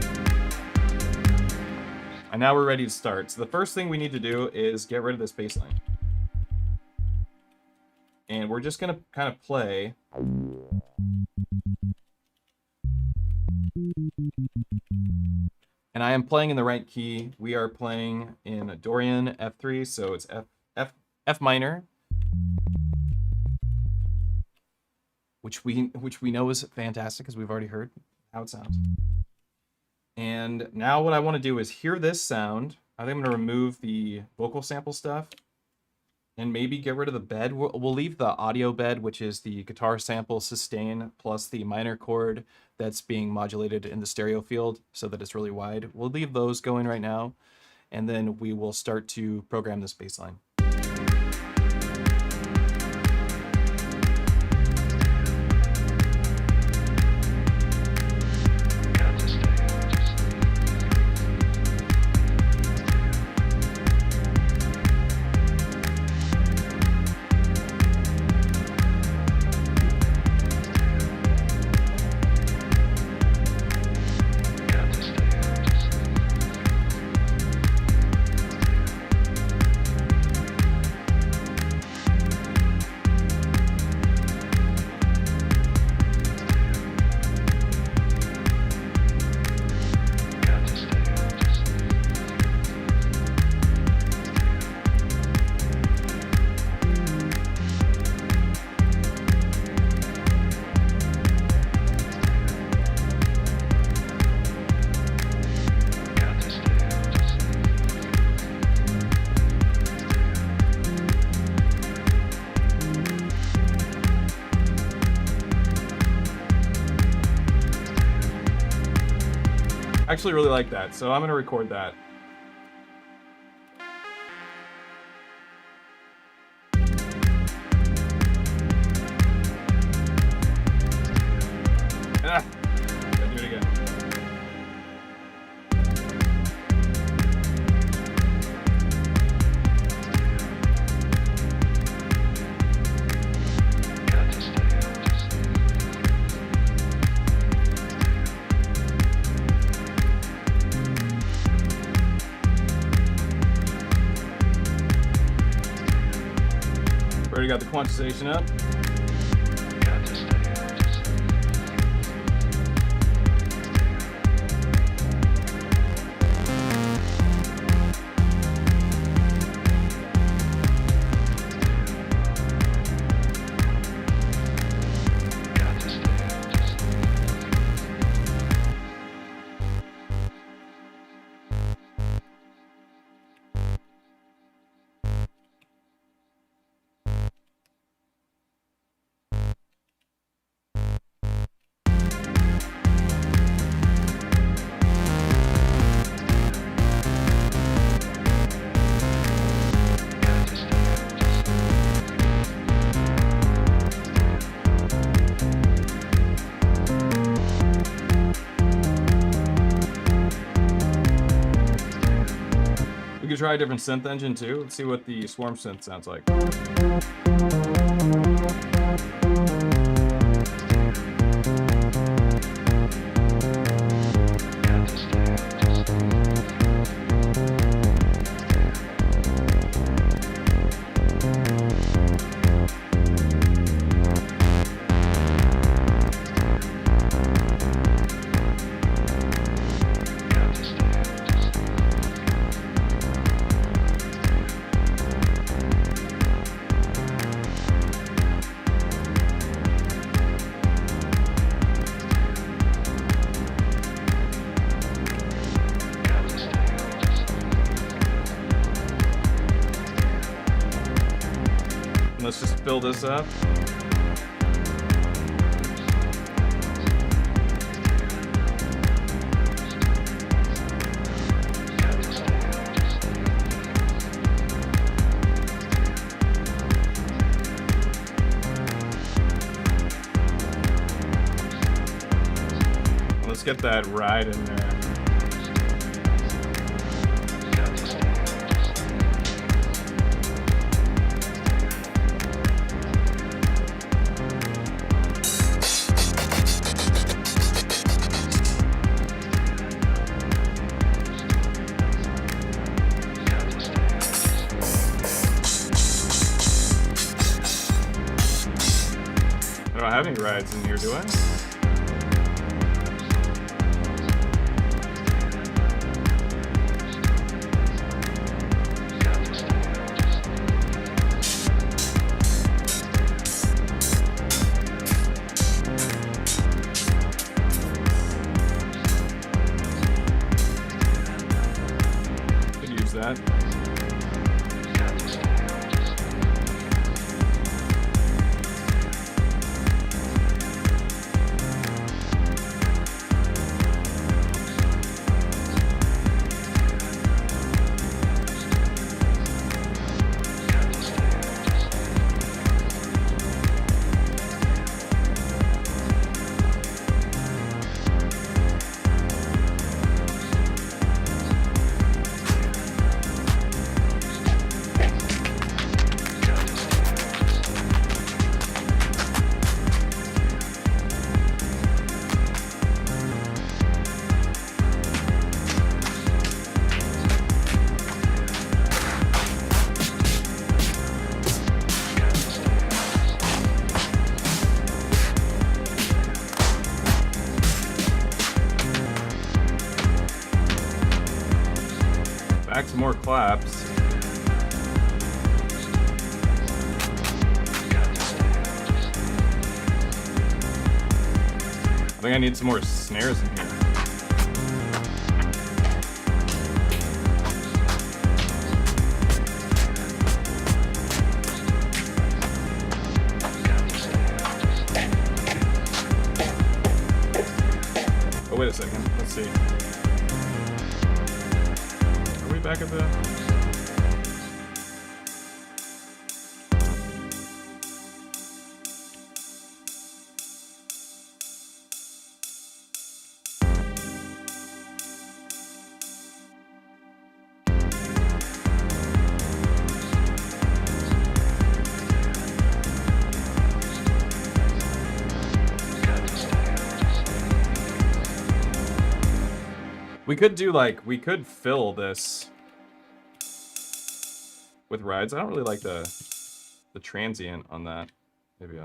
And now we're ready to start. So the first thing we need to do is get rid of this bass line. And we're just gonna kind of play. And I am playing in the right key. We are playing in a Dorian F3, so it's F minor, which we know is fantastic because we've already heard how it sounds. And now what I want to do is hear this sound. I think I'm going to remove the vocal sample stuff and maybe get rid of the bed. We'll leave the audio bed, which is the guitar sample sustain plus the minor chord that's being modulated in the stereo field so that it's really wide. We'll leave those going right now, and then we will start to program this bass line. I actually really like that, so I'm going to record that. Ah, gotta do it again. Already got the quantization up. We could try a different synth engine too. Let's see what the Swarm synth sounds like. Let's just fill this up. Let's get that ride in there. don't have any rides in here, do I? Could use that. Back to more claps. I think I need some more snares in here. Oh, wait a second. Let's see. Are we back at the... We could do like, we could fill this with rides. I don't really like the transient on that. Maybe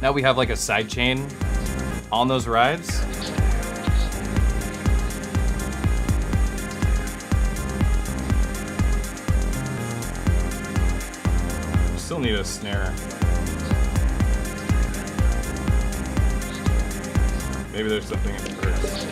now we have like a side chain on those rides. Still need a snare. Maybe there's something in first.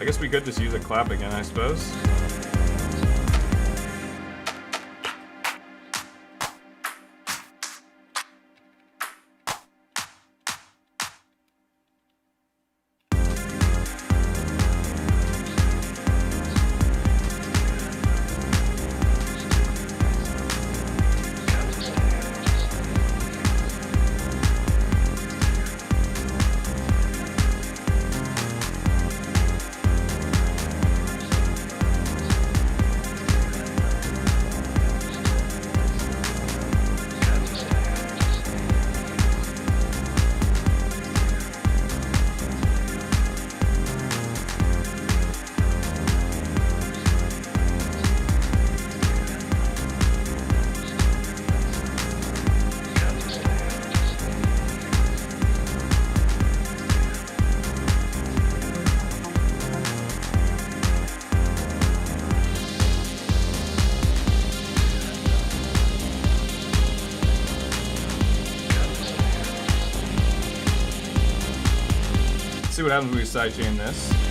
I guess we could just use a clap again, I suppose. see what happens when we sidechain this.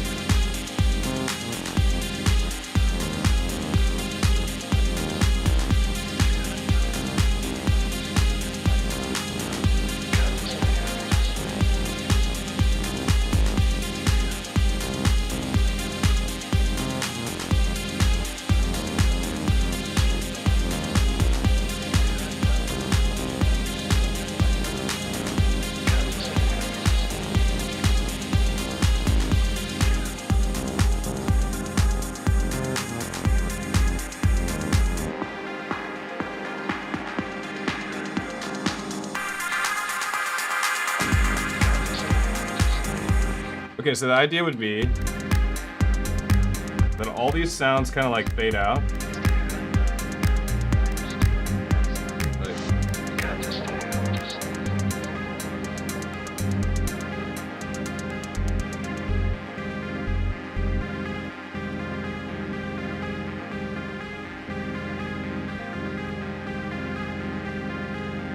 Okay, so the idea would be that all these sounds kind of like fade out.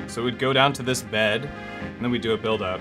So we'd go down to this bed, and then we'd do a build up.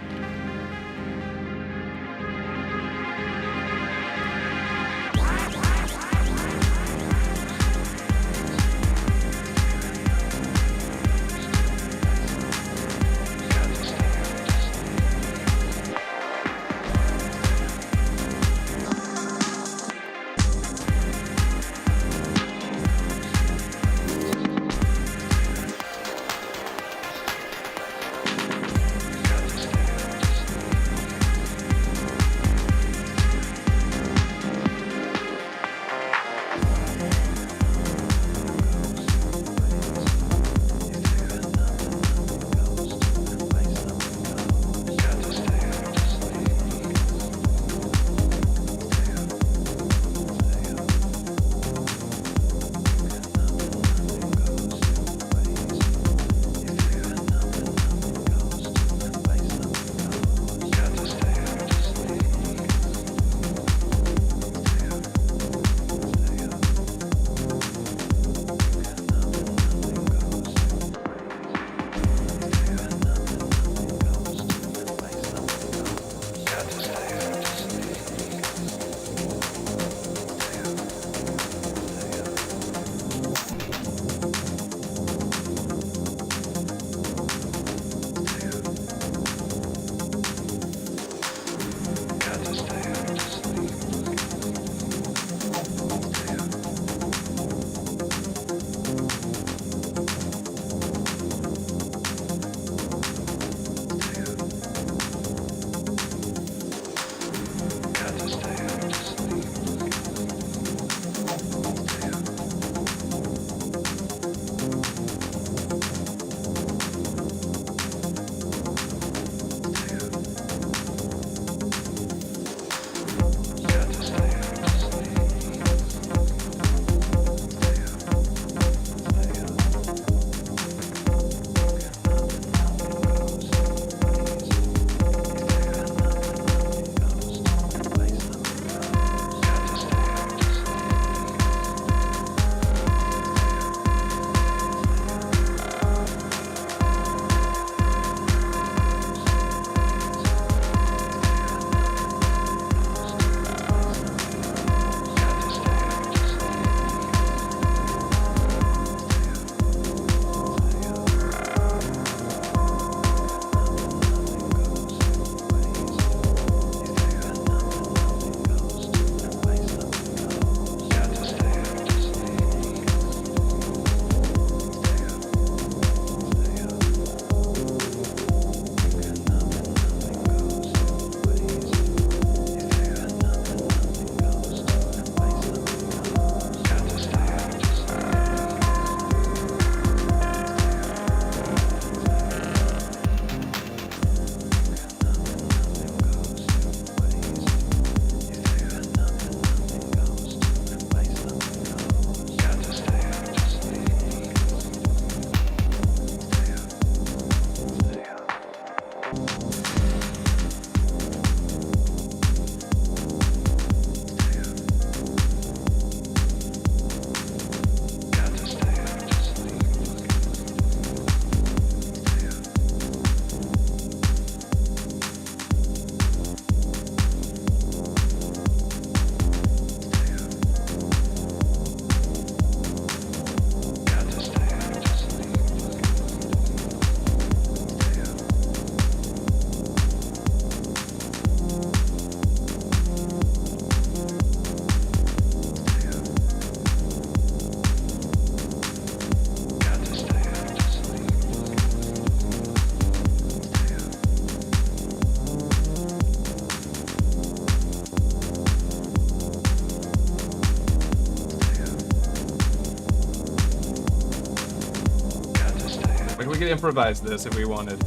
Like we could improvise this if we wanted.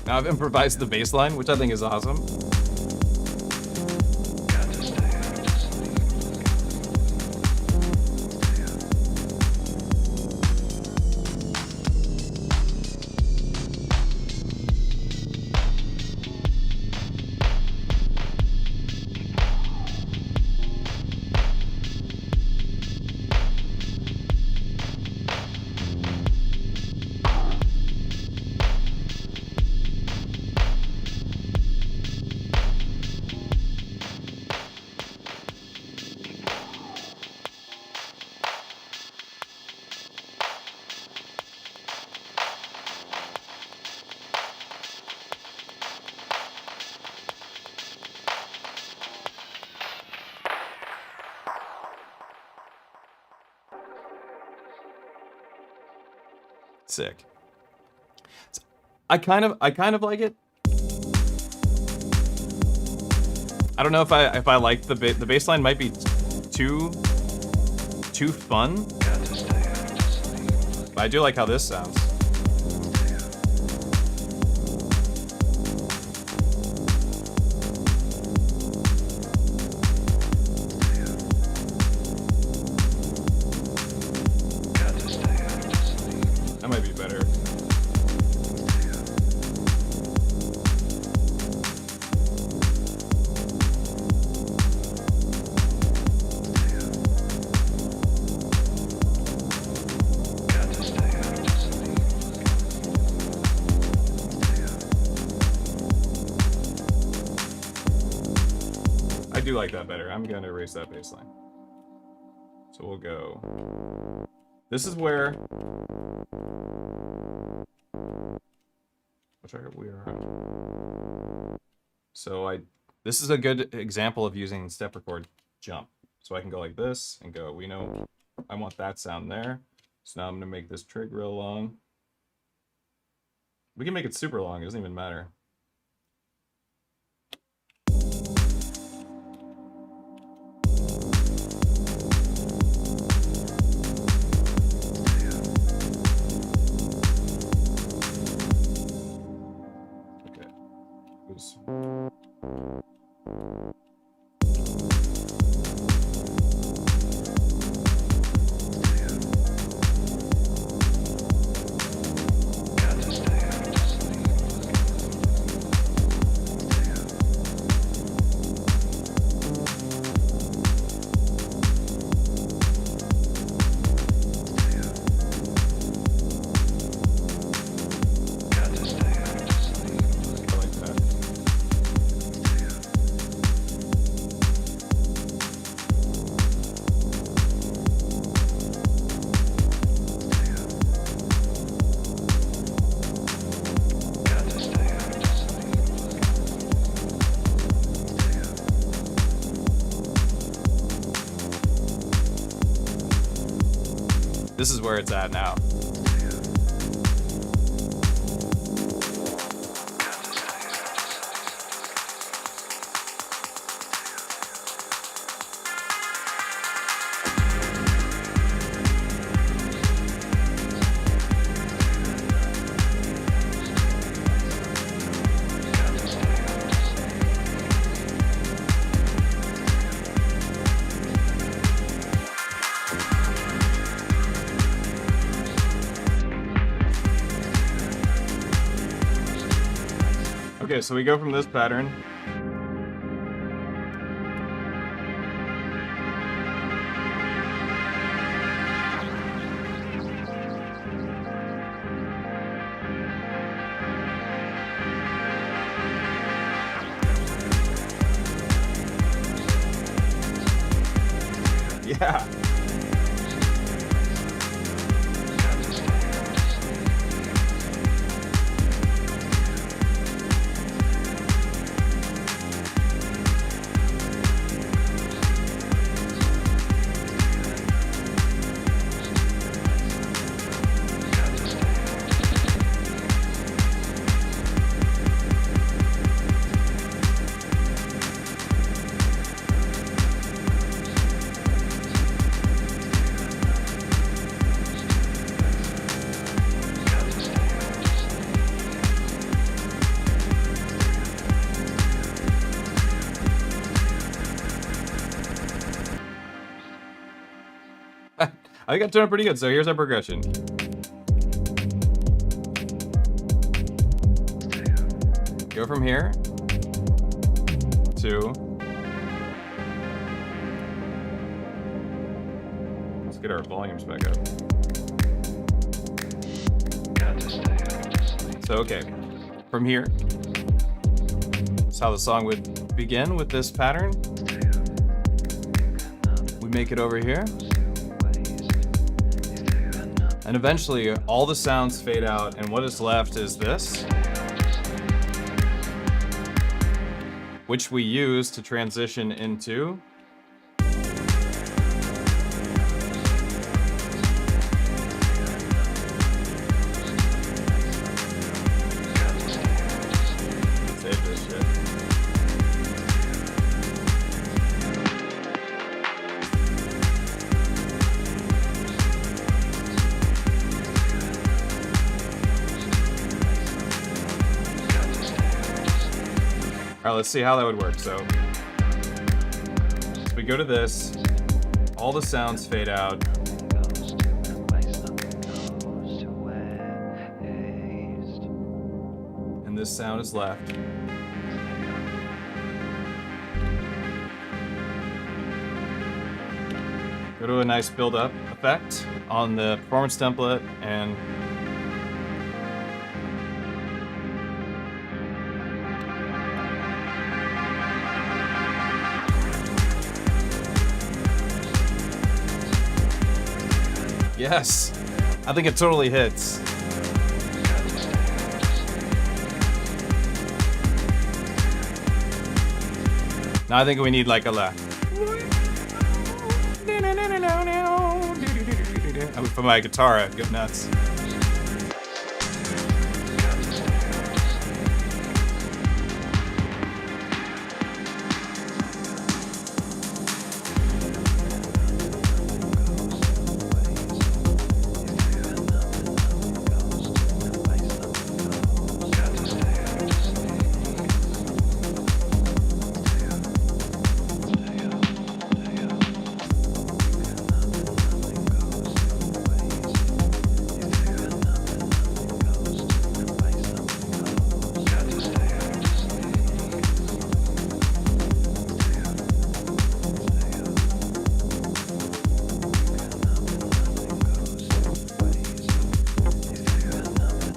Now I've improvised the bass line, which I think is awesome. Sick. I kind of like it. I don't know if I like the bass line might be too fun. But I do like how this sounds. That might be better. I do like that better. I'm gonna erase that baseline. So we'll go. This is where. Which record we are on. So this is a good example of using step record jump. So I can go like this and go, we know I want that sound there. So now I'm gonna make this trig real long. We can make it super long, it doesn't even matter. This is where it's at now. Okay, so we go from this pattern. Yeah. I think I'm doing pretty good. So here's our progression. Go from here to. Let's get our volumes back up. So, okay. From here. That's how the song would begin with this pattern. We make it over here. And eventually, all the sounds fade out, and what is left is this, which we use to transition into save this shit. All right, let's see how that would work. So we go to this, all the sounds fade out. And this sound is left. Go to a nice build-up effect on the performance template and yes, I think it totally hits. Now I think we need like a la. I would put my guitar out, go nuts.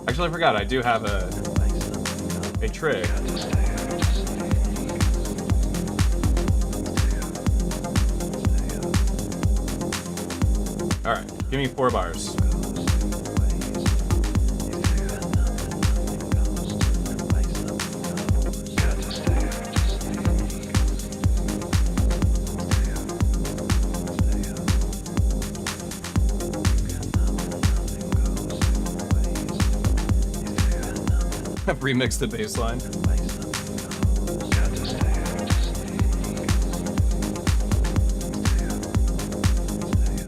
Actually, I forgot. I do have a trick. All right, give me 4 bars. I've remixed the bass line.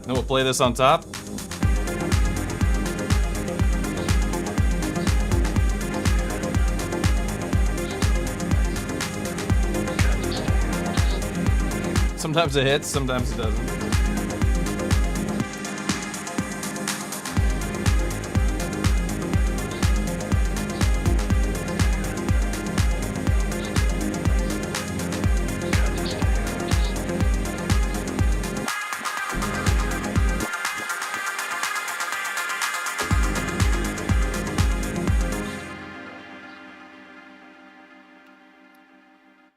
Then we'll play this on top. Sometimes it hits, sometimes it doesn't.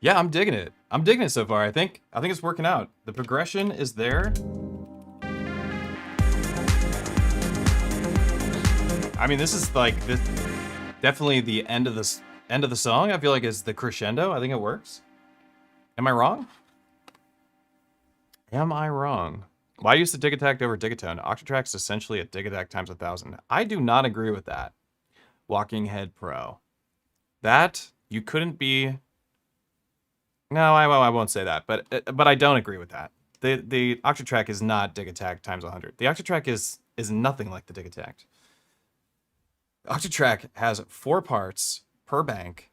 Yeah, I'm digging it. I'm digging it so far. I think it's working out. The progression is there. I mean, this is like this definitely the end of the song. I feel like is the crescendo. I think it works. Am I wrong? Am I wrong? Why use the dig attack over digatone? Octatrack's essentially a dig attack times 1,000. I do not agree with that. Walking Head Pro. That you couldn't be. No, I won't say that, but I don't agree with that. The Octatrack is not dig attack times 100. The Octatrack is nothing like the dig attack. Octatrack has 4 parts per bank,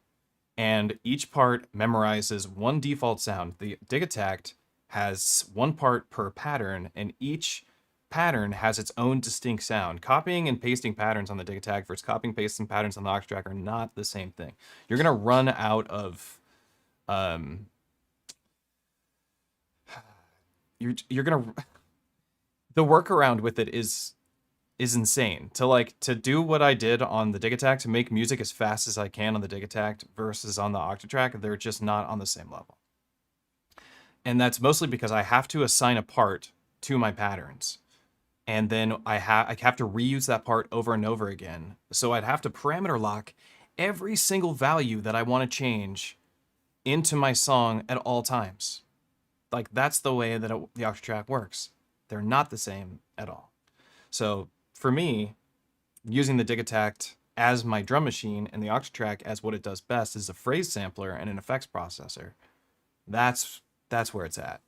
and each part memorizes 1 default sound. The dig attack has 1 part per pattern, and each pattern has its own distinct sound. Copying and pasting patterns on the dig attack versus copying pasting patterns on the Octatrack are not the same thing. You're gonna run out of you're gonna the workaround with it is insane. To do what I did on the dig attack, to make music as fast as I can on the dig attack versus on the Octatrack, they're just not on the same level. And that's mostly because I have to assign a part to my patterns. And then I have to reuse that part over and over again. So I'd have to parameter lock every single value that I want to change into my song at all times. Like, that's the way that the Octatrack works. They're not the same at all. So for me, using the dig attack as my drum machine and the Octatrack as what it does best is a phrase sampler and an effects processor. That's where it's at.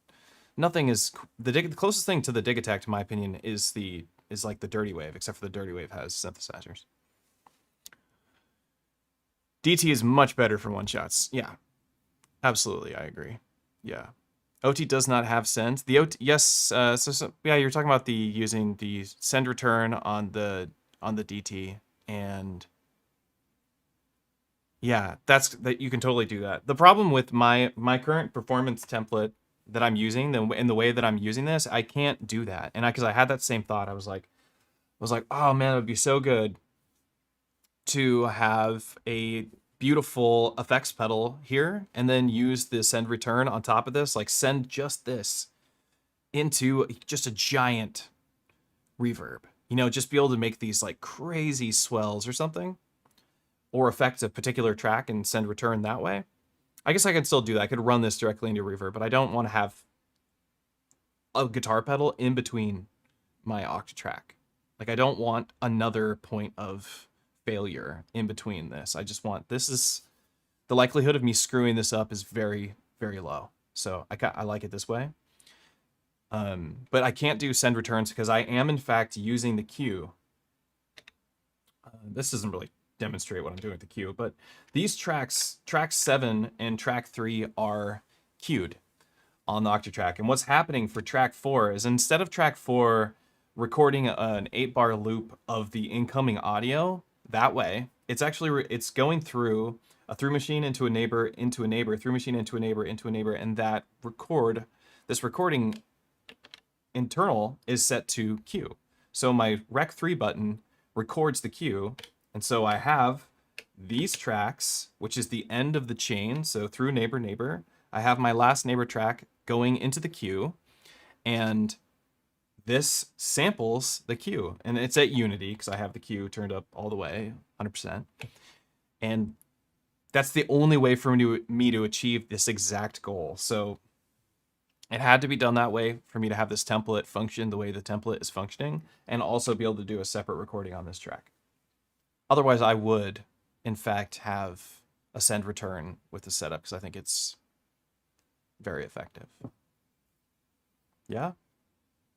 Nothing is the closest thing to the dig attack, to my opinion, is like the Dirty Wave, except for the Dirty Wave has synthesizers. DT is much better for one shots. Yeah, absolutely, I agree. Yeah, OT does not have send. The OT, yes. Yeah, you're talking about using the send return on the DT, and yeah, that you can totally do that. The problem with my current performance template that I'm using, in the way that I'm using this, I can't do that. And because I had that same thought, I was like, oh man, it would be so good to have a beautiful effects pedal here and then use the send return on top of this, like send just this into just a giant reverb, just be able to make these like crazy swells or something, or affect a particular track and send return that way. I guess I could still do that. I could run this directly into reverb, but I don't want to have a guitar pedal in between my Octatrack. Like, I don't want another point of failure in between this. I just want, the likelihood of me screwing this up is very, very low. So I like it this way. But I can't do send returns because I am in fact using the queue. This doesn't really demonstrate what I'm doing with the queue, but these tracks, track 7 and track 3, are queued on the Octatrack. And what's happening for track 4 is, instead of track 4 recording an 8-bar loop of the incoming audio that way, it's going through a through machine into a neighbor, into a neighbor, through machine into a neighbor, into a neighbor, and this recording internal is set to queue. So my rec 3 button records the queue. And so I have these tracks, which is the end of the chain. So through neighbor, neighbor, I have my last neighbor track going into the queue, and this samples the queue. And it's at Unity because I have the queue turned up all the way, 100%. And that's the only way for me to achieve this exact goal. So it had to be done that way for me to have this template function the way the template is functioning, and also be able to do a separate recording on this track. Otherwise, I would, in fact, have a send return with the setup because I think it's very effective. Yeah?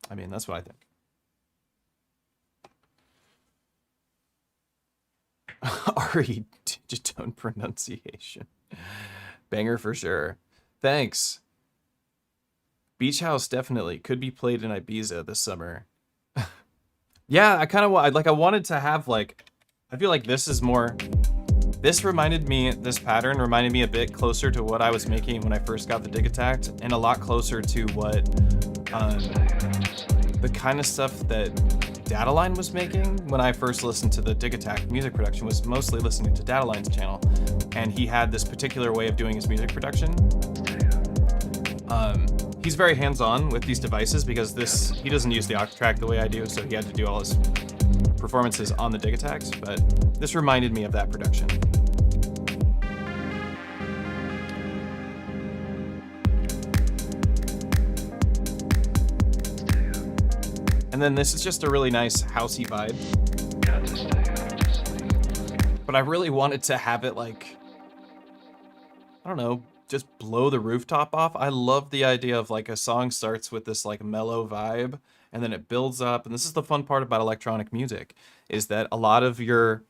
I mean, that's what I think. RE digitone pronunciation. Banger for sure. Thanks. Beach House definitely could be played in Ibiza this summer. Yeah, I wanted to have I feel like this pattern reminded me a bit closer to what I was making when I first got the dig attack, and a lot closer to what the kind of stuff that Dataline was making when I first listened to the dig attack music production. Was mostly listening to Dataline's channel, and he had this particular way of doing his music production. He's very hands-on with these devices because he doesn't use the Octatrack the way I do, so he had to do all his performances on the dig attacks, but this reminded me of that production. And then this is just a really nice housey vibe. But I really wanted to have it I don't know, just blow the rooftop off. I love the idea of a song starts with this mellow vibe, and then it builds up. And this is the fun part about electronic music, is that a lot of your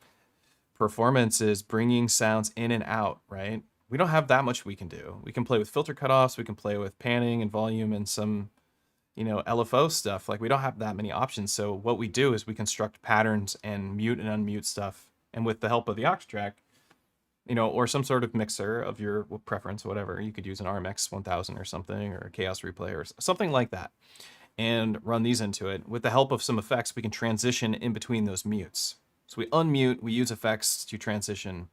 performance is bringing sounds in and out, right? We don't have that much we can do. We can play with filter cutoffs, we can play with panning and volume and some LFO stuff, like we don't have that many options. So what we do is we construct patterns and mute and unmute stuff. And with the help of the Octatrack, or some sort of mixer of your preference, whatever, you could use an RMX 1000 or something, or a Chaos Replay or something like that, and run these into it. With the help of some effects, we can transition in between those mutes. So we unmute, we use effects to transition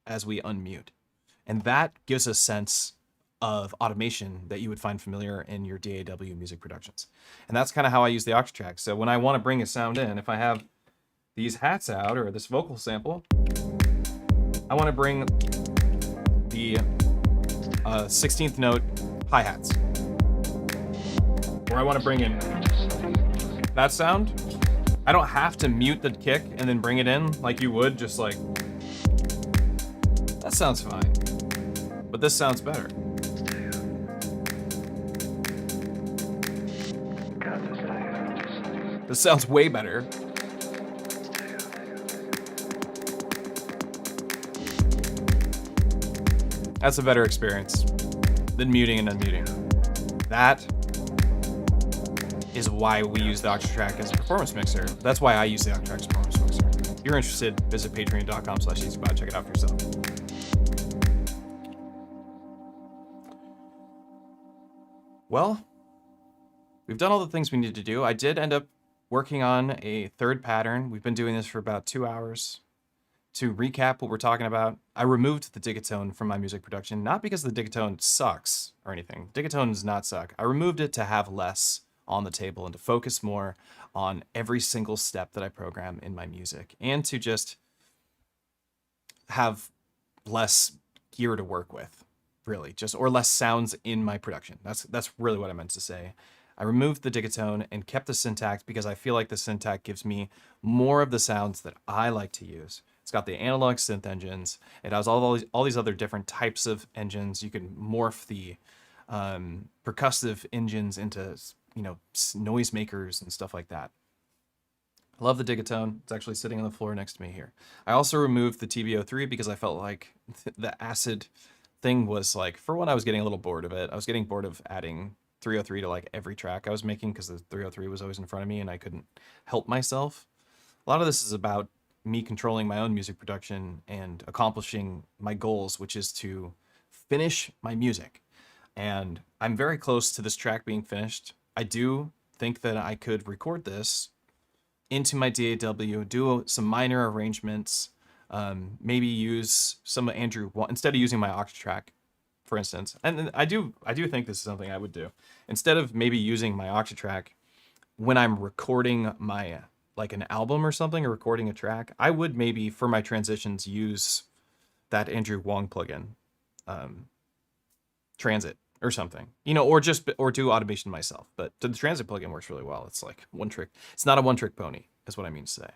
as we unmute. And that gives a sense of automation that you would find familiar in your DAW music productions. And that's kind of how I use the Octatrack. So when I want to bring a sound in, if I have these hats out or this vocal sample, I want to bring the 16th note hi-hats. Or I want to bring in that sound. I don't have to mute the kick and then bring it in like you would, just like, that sounds fine. But this sounds better. This sounds way better. That's a better experience than muting and unmuting. That is why we use the Octatrack as a performance mixer. That's why I use the Octatrack as a performance mixer. If you're interested, visit patreon.com/EZBOT. Check it out for yourself. Well, we've done all the things we need to do. I did end up working on a third pattern. We've been doing this for about 2 hours. To recap what we're talking about, I removed the digatone from my music production, not because the digatone sucks or anything. Digatone does not suck. I removed it to have less on the table and to focus more on every single step that I program in my music, and to just have less gear to work with, really, or less sounds in my production. That's really what I meant to say. I removed the digatone and kept the syntax because I feel like the syntax gives me more of the sounds that I like to use. It's got the analog synth engines. It has all these other different types of engines. You can morph the percussive engines into noisemakers and stuff like that. I love the digatone. It's actually sitting on the floor next to me here. I also removed the TB03 because I felt like the acid thing was like, for one, I was getting a little bored of it. I was getting bored of adding 303 to like every track I was making because the 303 was always in front of me and I couldn't help myself. A lot of this is about me controlling my own music production and accomplishing my goals, which is to finish my music. And I'm very close to this track being finished. I do think that I could record this into my DAW, do some minor arrangements, maybe use some of Andrew, instead of using my Octatrack, for instance. And I do think this is something I would do. Instead of maybe using my Octatrack when I'm recording my, like an album or something, or recording a track, I would maybe for my transitions use that Andrew Wong plugin, Transit or something, or do automation myself. But the Transit plugin works really well. It's like one trick. It's not a one-trick pony, is what I mean to say.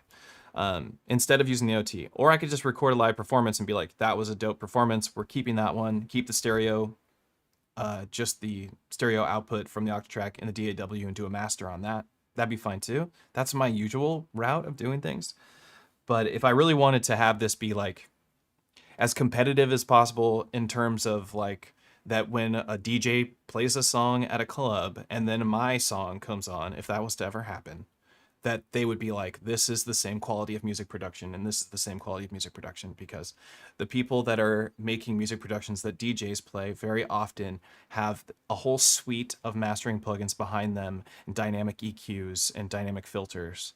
Instead of using the OT, or I could just record a live performance and be like, that was a dope performance. We're keeping that one. Keep the stereo, just the stereo output from the Octatrack in the DAW, and do a master on that. That'd be fine too. That's my usual route of doing things. But if I really wanted to have this be like as competitive as possible in terms of like that when a DJ plays a song at a club and then my song comes on, if that was to ever happen, that they would be like, this is the same quality of music production and this is the same quality of music production, because the people that are making music productions that DJs play very often have a whole suite of mastering plugins behind them and dynamic EQs and dynamic filters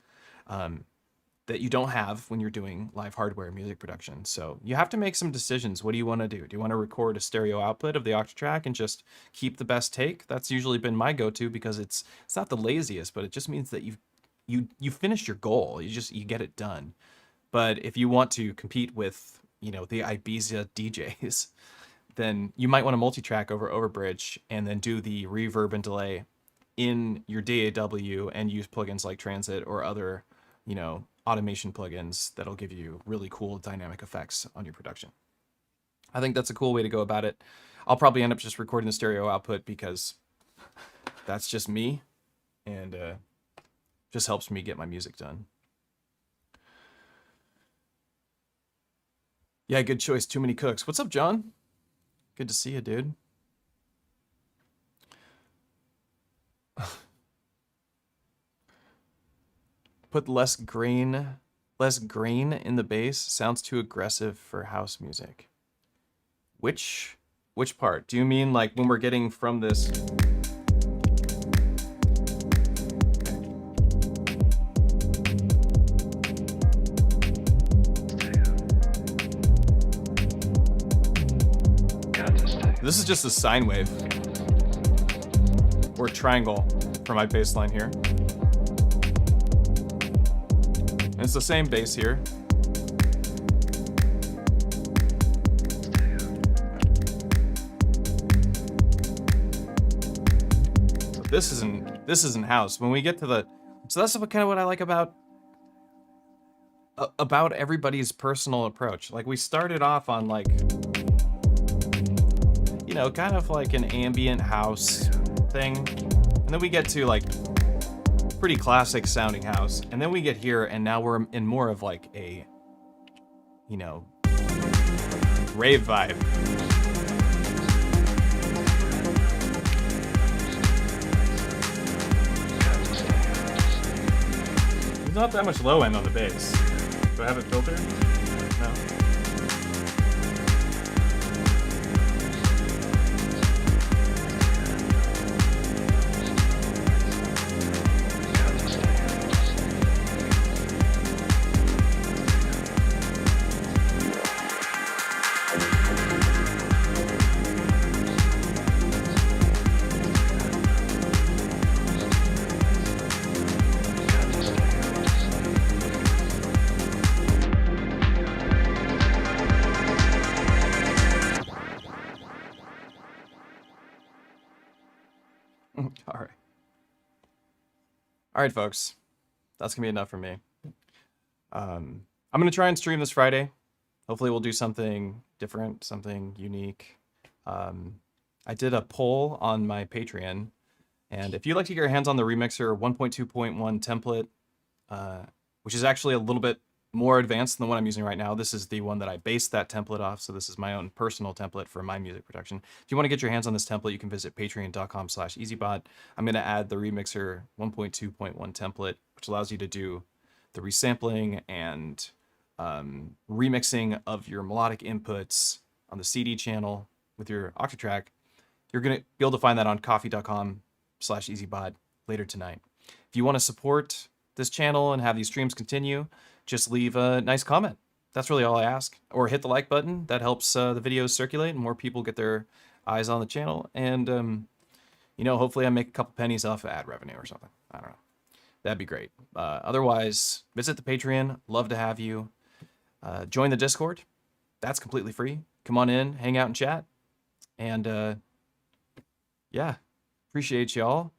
that you don't have when you're doing live hardware music production. So you have to make some decisions. What do you want to do? Do you want to record a stereo output of the Octatrack and just keep the best take? That's usually been my go-to because it's not the laziest, but it just means that you finish your goal. You get it done. But if you want to compete with, the Ibiza DJs, then you might want to multi-track over Overbridge and then do the reverb and delay in your DAW and use plugins like Transit or other, automation plugins that'll give you really cool dynamic effects on your production. I think that's a cool way to go about it. I'll probably end up just recording the stereo output because that's just me, and just helps me get my music done. Yeah, good choice. Too many cooks. What's up, John? Good to see you, dude. Put less grain in the bass. Sounds too aggressive for house music. Which part? Do you mean like when we're getting from this? This is just a sine wave or triangle for my bass line here. And it's the same bass here. But this isn't house. When we get to the, so that's kind of what I like about everybody's personal approach. Like we started off on like, you know, kind of like an ambient house thing. And then we get to like pretty classic sounding house. And then we get here and now we're in more of like a, you know, rave vibe. There's not that much low end on the bass. Do I have it filtered? No. All right, folks. That's going to be enough for me. I'm going to try and stream this Friday. Hopefully we'll do something different, something unique. I did a poll on my Patreon, and if you'd like to get your hands on the Remixer 1.2.1 template, which is actually a little bit more advanced than the one I'm using right now. This is the one that I based that template off, so this is my own personal template for my music production. If you want to get your hands on this template, you can visit patreon.com/EZBOT. I'm going to add the Remixer 1.2.1 template, which allows you to do the resampling and remixing of your melodic inputs on the CD channel with your Octatrack. You're going to be able to find that on coffee.com/EZBOT later tonight. If you want to support this channel and have these streams continue, just leave a nice comment. That's really all I ask. Or hit the like button. That helps the videos circulate and more people get their eyes on the channel. And, you know, hopefully I make a couple pennies off of ad revenue or something. I don't know. That'd be great. Otherwise, visit the Patreon. Love to have you. Join the Discord. That's completely free. Come on in, hang out and chat. And, yeah, appreciate y'all.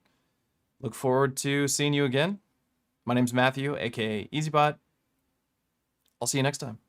Look forward to seeing you again. My name's Matthew, aka EZBOT. I'll see you next time.